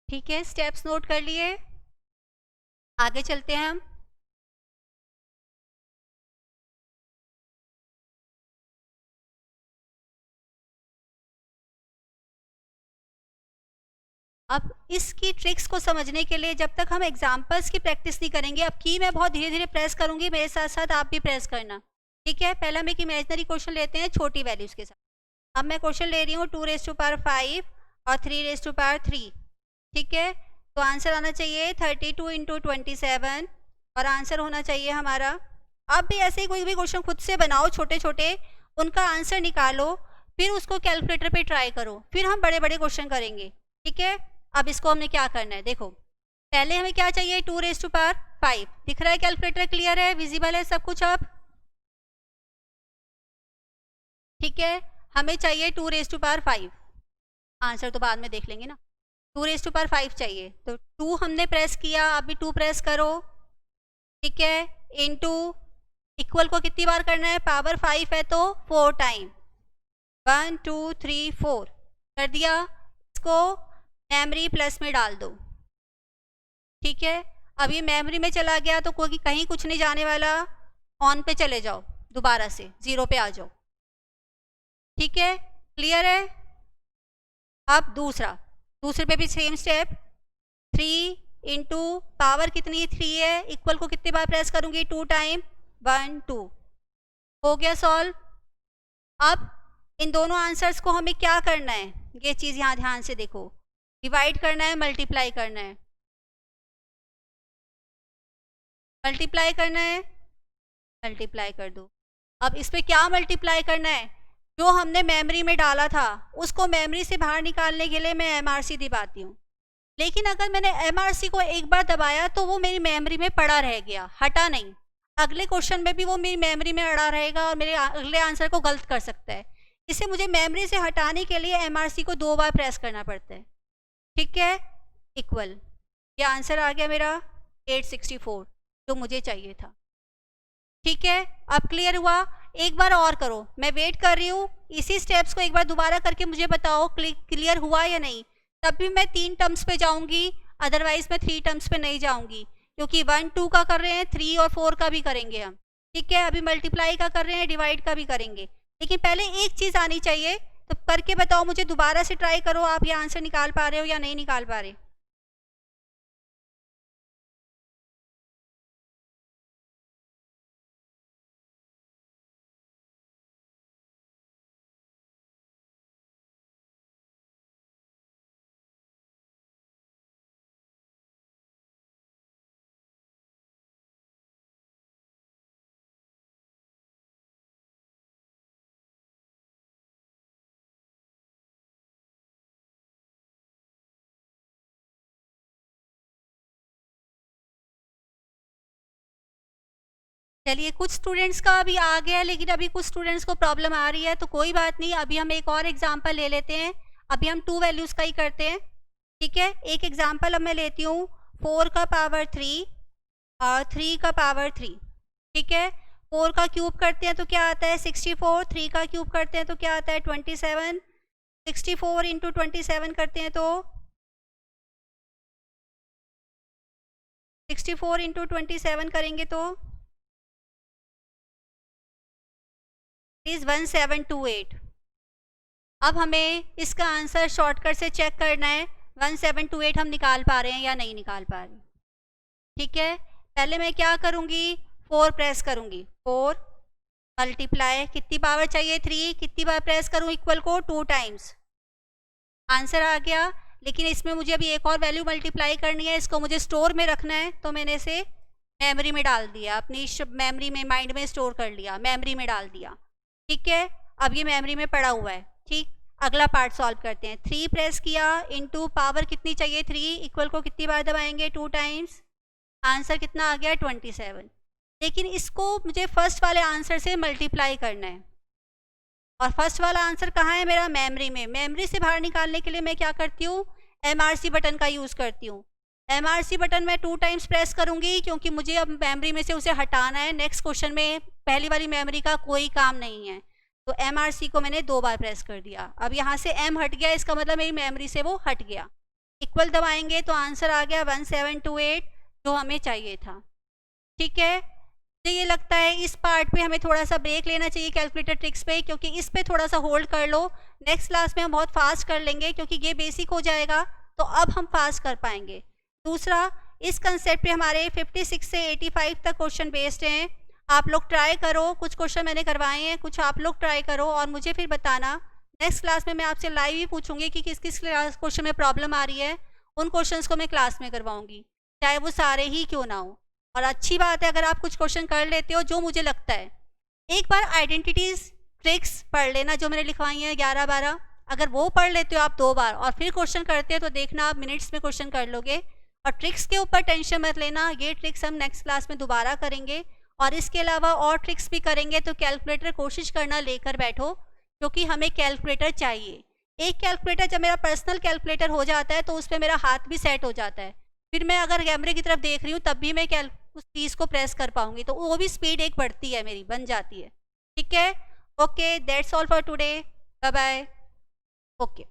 ठीक है, स्टेप्स नोट कर लिए, आगे चलते हैं हम। अब इसकी ट्रिक्स को समझने के लिए जब तक हम एग्जाम्पल्स की प्रैक्टिस नहीं करेंगे, अब की मैं बहुत धीरे धीरे प्रेस करूंगी, मेरे साथ साथ आप भी प्रेस करना। ठीक है, पहले हम एक इमेजिनरी क्वेश्चन लेते हैं छोटी वैल्यूज के साथ। अब मैं क्वेश्चन ले रही हूँ 2⁵ और 3⁵. ठीक है, तो आंसर आना चाहिए 32 × 27 और आंसर होना चाहिए हमारा। अब भी ऐसे ही कोई भी क्वेश्चन खुद से बनाओ छोटे छोटे, उनका आंसर निकालो, फिर उसको कैलकुलेटर पे ट्राई करो, फिर हम बड़े बड़े क्वेश्चन करेंगे। ठीक है, अब इसको हमने क्या करना है, देखो पहले हमें क्या चाहिए 2⁵. दिख रहा है कैलकुलेटर, क्लियर है, विजिबल है सब कुछ अब? ठीक है, हमें चाहिए 2⁵. आंसर तो बाद में देख लेंगे ना। 2⁵ चाहिए, तो 2 हमने प्रेस किया, अभी 2 प्रेस करो। ठीक है, इनटू इक्वल को कितनी बार करना है, पावर 5 है तो 4 टाइम, 1 2 3 4 कर दिया। इसको मेमोरी प्लस में डाल दो। ठीक है, अब ये मेमोरी में चला गया तो कोई कहीं कुछ नहीं जाने वाला, ऑन पे चले जाओ, दोबारा से 0 पे आ जाओ। ठीक है, क्लियर है? अब दूसरे पे भी सेम स्टेप, 3 इंटू पावर कितनी 3 है, इक्वल को कितनी बार प्रेस करूंगी, 2 टाइम, 1 2 हो गया सॉल्व। अब इन दोनों आंसर्स को हमें क्या करना है, ये चीज़ यहाँ ध्यान से देखो, डिवाइड करना है, मल्टीप्लाई करना है, मल्टीप्लाई करना है, मल्टीप्लाई कर दो। अब इस पे क्या मल्टीप्लाई करना है, जो हमने मेमोरी में डाला था उसको मेमोरी से बाहर निकालने के लिए मैं MRC दबाती हूँ, लेकिन अगर मैंने MRC को एक बार दबाया तो वो मेरी मेमोरी में पड़ा रह गया, हटा नहीं। अगले क्वेश्चन में भी वो मेरी मेमोरी में अड़ा रहेगा और मेरे अगले आंसर को गलत कर सकता है। इसे मुझे मेमोरी से हटाने के लिए MRC को 2 बार प्रेस करना पड़ता है। ठीक है, इक्वल, ये आंसर आ गया मेरा 864 जो मुझे चाहिए था। ठीक है, अब क्लियर हुआ? एक बार और करो, मैं वेट कर रही हूँ, इसी स्टेप्स को एक बार दोबारा करके मुझे बताओ क्लियर हुआ या नहीं। तब भी मैं 3 टर्म्स पे जाऊंगी, अदरवाइज मैं 3 टर्म्स पे नहीं जाऊंगी, क्योंकि 1 2 का कर रहे हैं, 3 और 4 का भी करेंगे हम। ठीक है, अभी मल्टीप्लाई का कर रहे हैं, डिवाइड का भी करेंगे, लेकिन पहले एक चीज़ आनी चाहिए, तो करके बताओ मुझे, दोबारा से ट्राई करो, आप ये आंसर निकाल पा रहे हो या नहीं निकाल पा रहे। चलिए, कुछ स्टूडेंट्स का अभी आ गया है, लेकिन अभी कुछ स्टूडेंट्स को प्रॉब्लम आ रही है, तो कोई बात नहीं, अभी हम एक और एग्जांपल ले लेते हैं। अभी हम 2 वैल्यूज़ का ही करते हैं। ठीक है, एक एग्जांपल अब मैं लेती हूँ 4 का पावर 3 और 3 का पावर 3, ठीक है। 4 का क्यूब करते हैं तो क्या आता है 64, 3 का क्यूब करते हैं तो क्या आता है 27, 64 इंटू 27 करते हैं तो 64 इंटू 27 करेंगे तो इज 1728। अब हमें इसका आंसर शॉर्टकट से चेक करना है 1728 हम निकाल पा रहे हैं या नहीं निकाल पा रहे, ठीक है। पहले मैं क्या करूँगी, 4 प्रेस करूँगी, 4 मल्टीप्लाई, कितनी पावर चाहिए 3, कितनी बार प्रेस करूँ इक्वल को 2 टाइम्स, आंसर आ गया। लेकिन इसमें मुझे अभी एक और वैल्यू मल्टीप्लाई करनी है, इसको मुझे स्टोर में रखना है, तो मैंने इसे मेमोरी में डाल दिया, अपनी मेमोरी में, माइंड में स्टोर कर लिया, मेमोरी में डाल दिया, ठीक है। अब ये मेमोरी में पड़ा हुआ है, ठीक। अगला पार्ट सॉल्व करते हैं। 3 प्रेस किया, इनटू पावर कितनी चाहिए 3, इक्वल को कितनी बार दबाएंगे 2 टाइम्स, आंसर कितना आ गया 27। लेकिन इसको मुझे फर्स्ट वाले आंसर से मल्टीप्लाई करना है, और फर्स्ट वाला आंसर कहाँ है मेरा, मेमोरी में। मेमोरी से बाहर निकालने के लिए मैं क्या करती हूँ, MRC बटन का यूज़ करती हूँ। MRC बटन मैं 2 टाइम्स प्रेस करूँगी, क्योंकि मुझे अब मेमोरी में से उसे हटाना है। नेक्स्ट क्वेश्चन में पहली वाली मेमोरी का कोई काम नहीं है, तो MRC को मैंने 2 बार प्रेस कर दिया। अब यहाँ से M हट गया, इसका मतलब मेरी मेमोरी से वो हट गया। इक्वल दबाएंगे तो आंसर आ गया 1728, जो हमें चाहिए था, ठीक है। मुझे ये लगता है इस पार्ट पे हमें थोड़ा सा ब्रेक लेना चाहिए कैलकुलेटर ट्रिक्स पे, क्योंकि इस पे थोड़ा सा होल्ड कर लो। नेक्स्ट क्लास में हम बहुत फास्ट कर लेंगे, क्योंकि ये बेसिक हो जाएगा, तो अब हम फास्ट कर पाएंगे। दूसरा, इस कंसेप्ट पे हमारे 56 से 85 तक क्वेश्चन बेस्ड हैं। आप लोग ट्राई करो, कुछ क्वेश्चन मैंने करवाए हैं, कुछ आप लोग ट्राई करो और मुझे फिर बताना। नेक्स्ट क्लास में मैं आपसे लाइव ही पूछूंगी कि किस किस क्वेश्चन में प्रॉब्लम आ रही है, उन क्वेश्चंस को मैं क्लास में करवाऊंगी, चाहे वो सारे ही क्यों ना हो। और अच्छी बात है अगर आप कुछ क्वेश्चन कर लेते हो, जो मुझे लगता है एक बार आइडेंटिटीज ट्रिक्स पढ़ लेना, जो मैंने लिखवाई हैं 11-12, अगर वो पढ़ लेते हो आप 2 बार और फिर क्वेश्चन करते हो, तो देखना आप मिनट्स में क्वेश्चन कर लोगे। और ट्रिक्स के ऊपर टेंशन मत लेना, ये ट्रिक्स हम नेक्स्ट क्लास में दोबारा करेंगे, और इसके अलावा और ट्रिक्स भी करेंगे। तो कैलकुलेटर कोशिश करना लेकर बैठो, क्योंकि हमें कैलकुलेटर चाहिए। एक कैलकुलेटर जब मेरा पर्सनल कैलकुलेटर हो जाता है, तो उस पर मेरा हाथ भी सेट हो जाता है, फिर मैं अगर कैमरे की तरफ देख रही हूँ तब भी मैं उस चीज़ को प्रेस कर पाऊंगी, तो वो भी स्पीड एक बढ़ती है, मेरी बन जाती है, ठीक है। Okay, that's all for today, bye bye. Okay.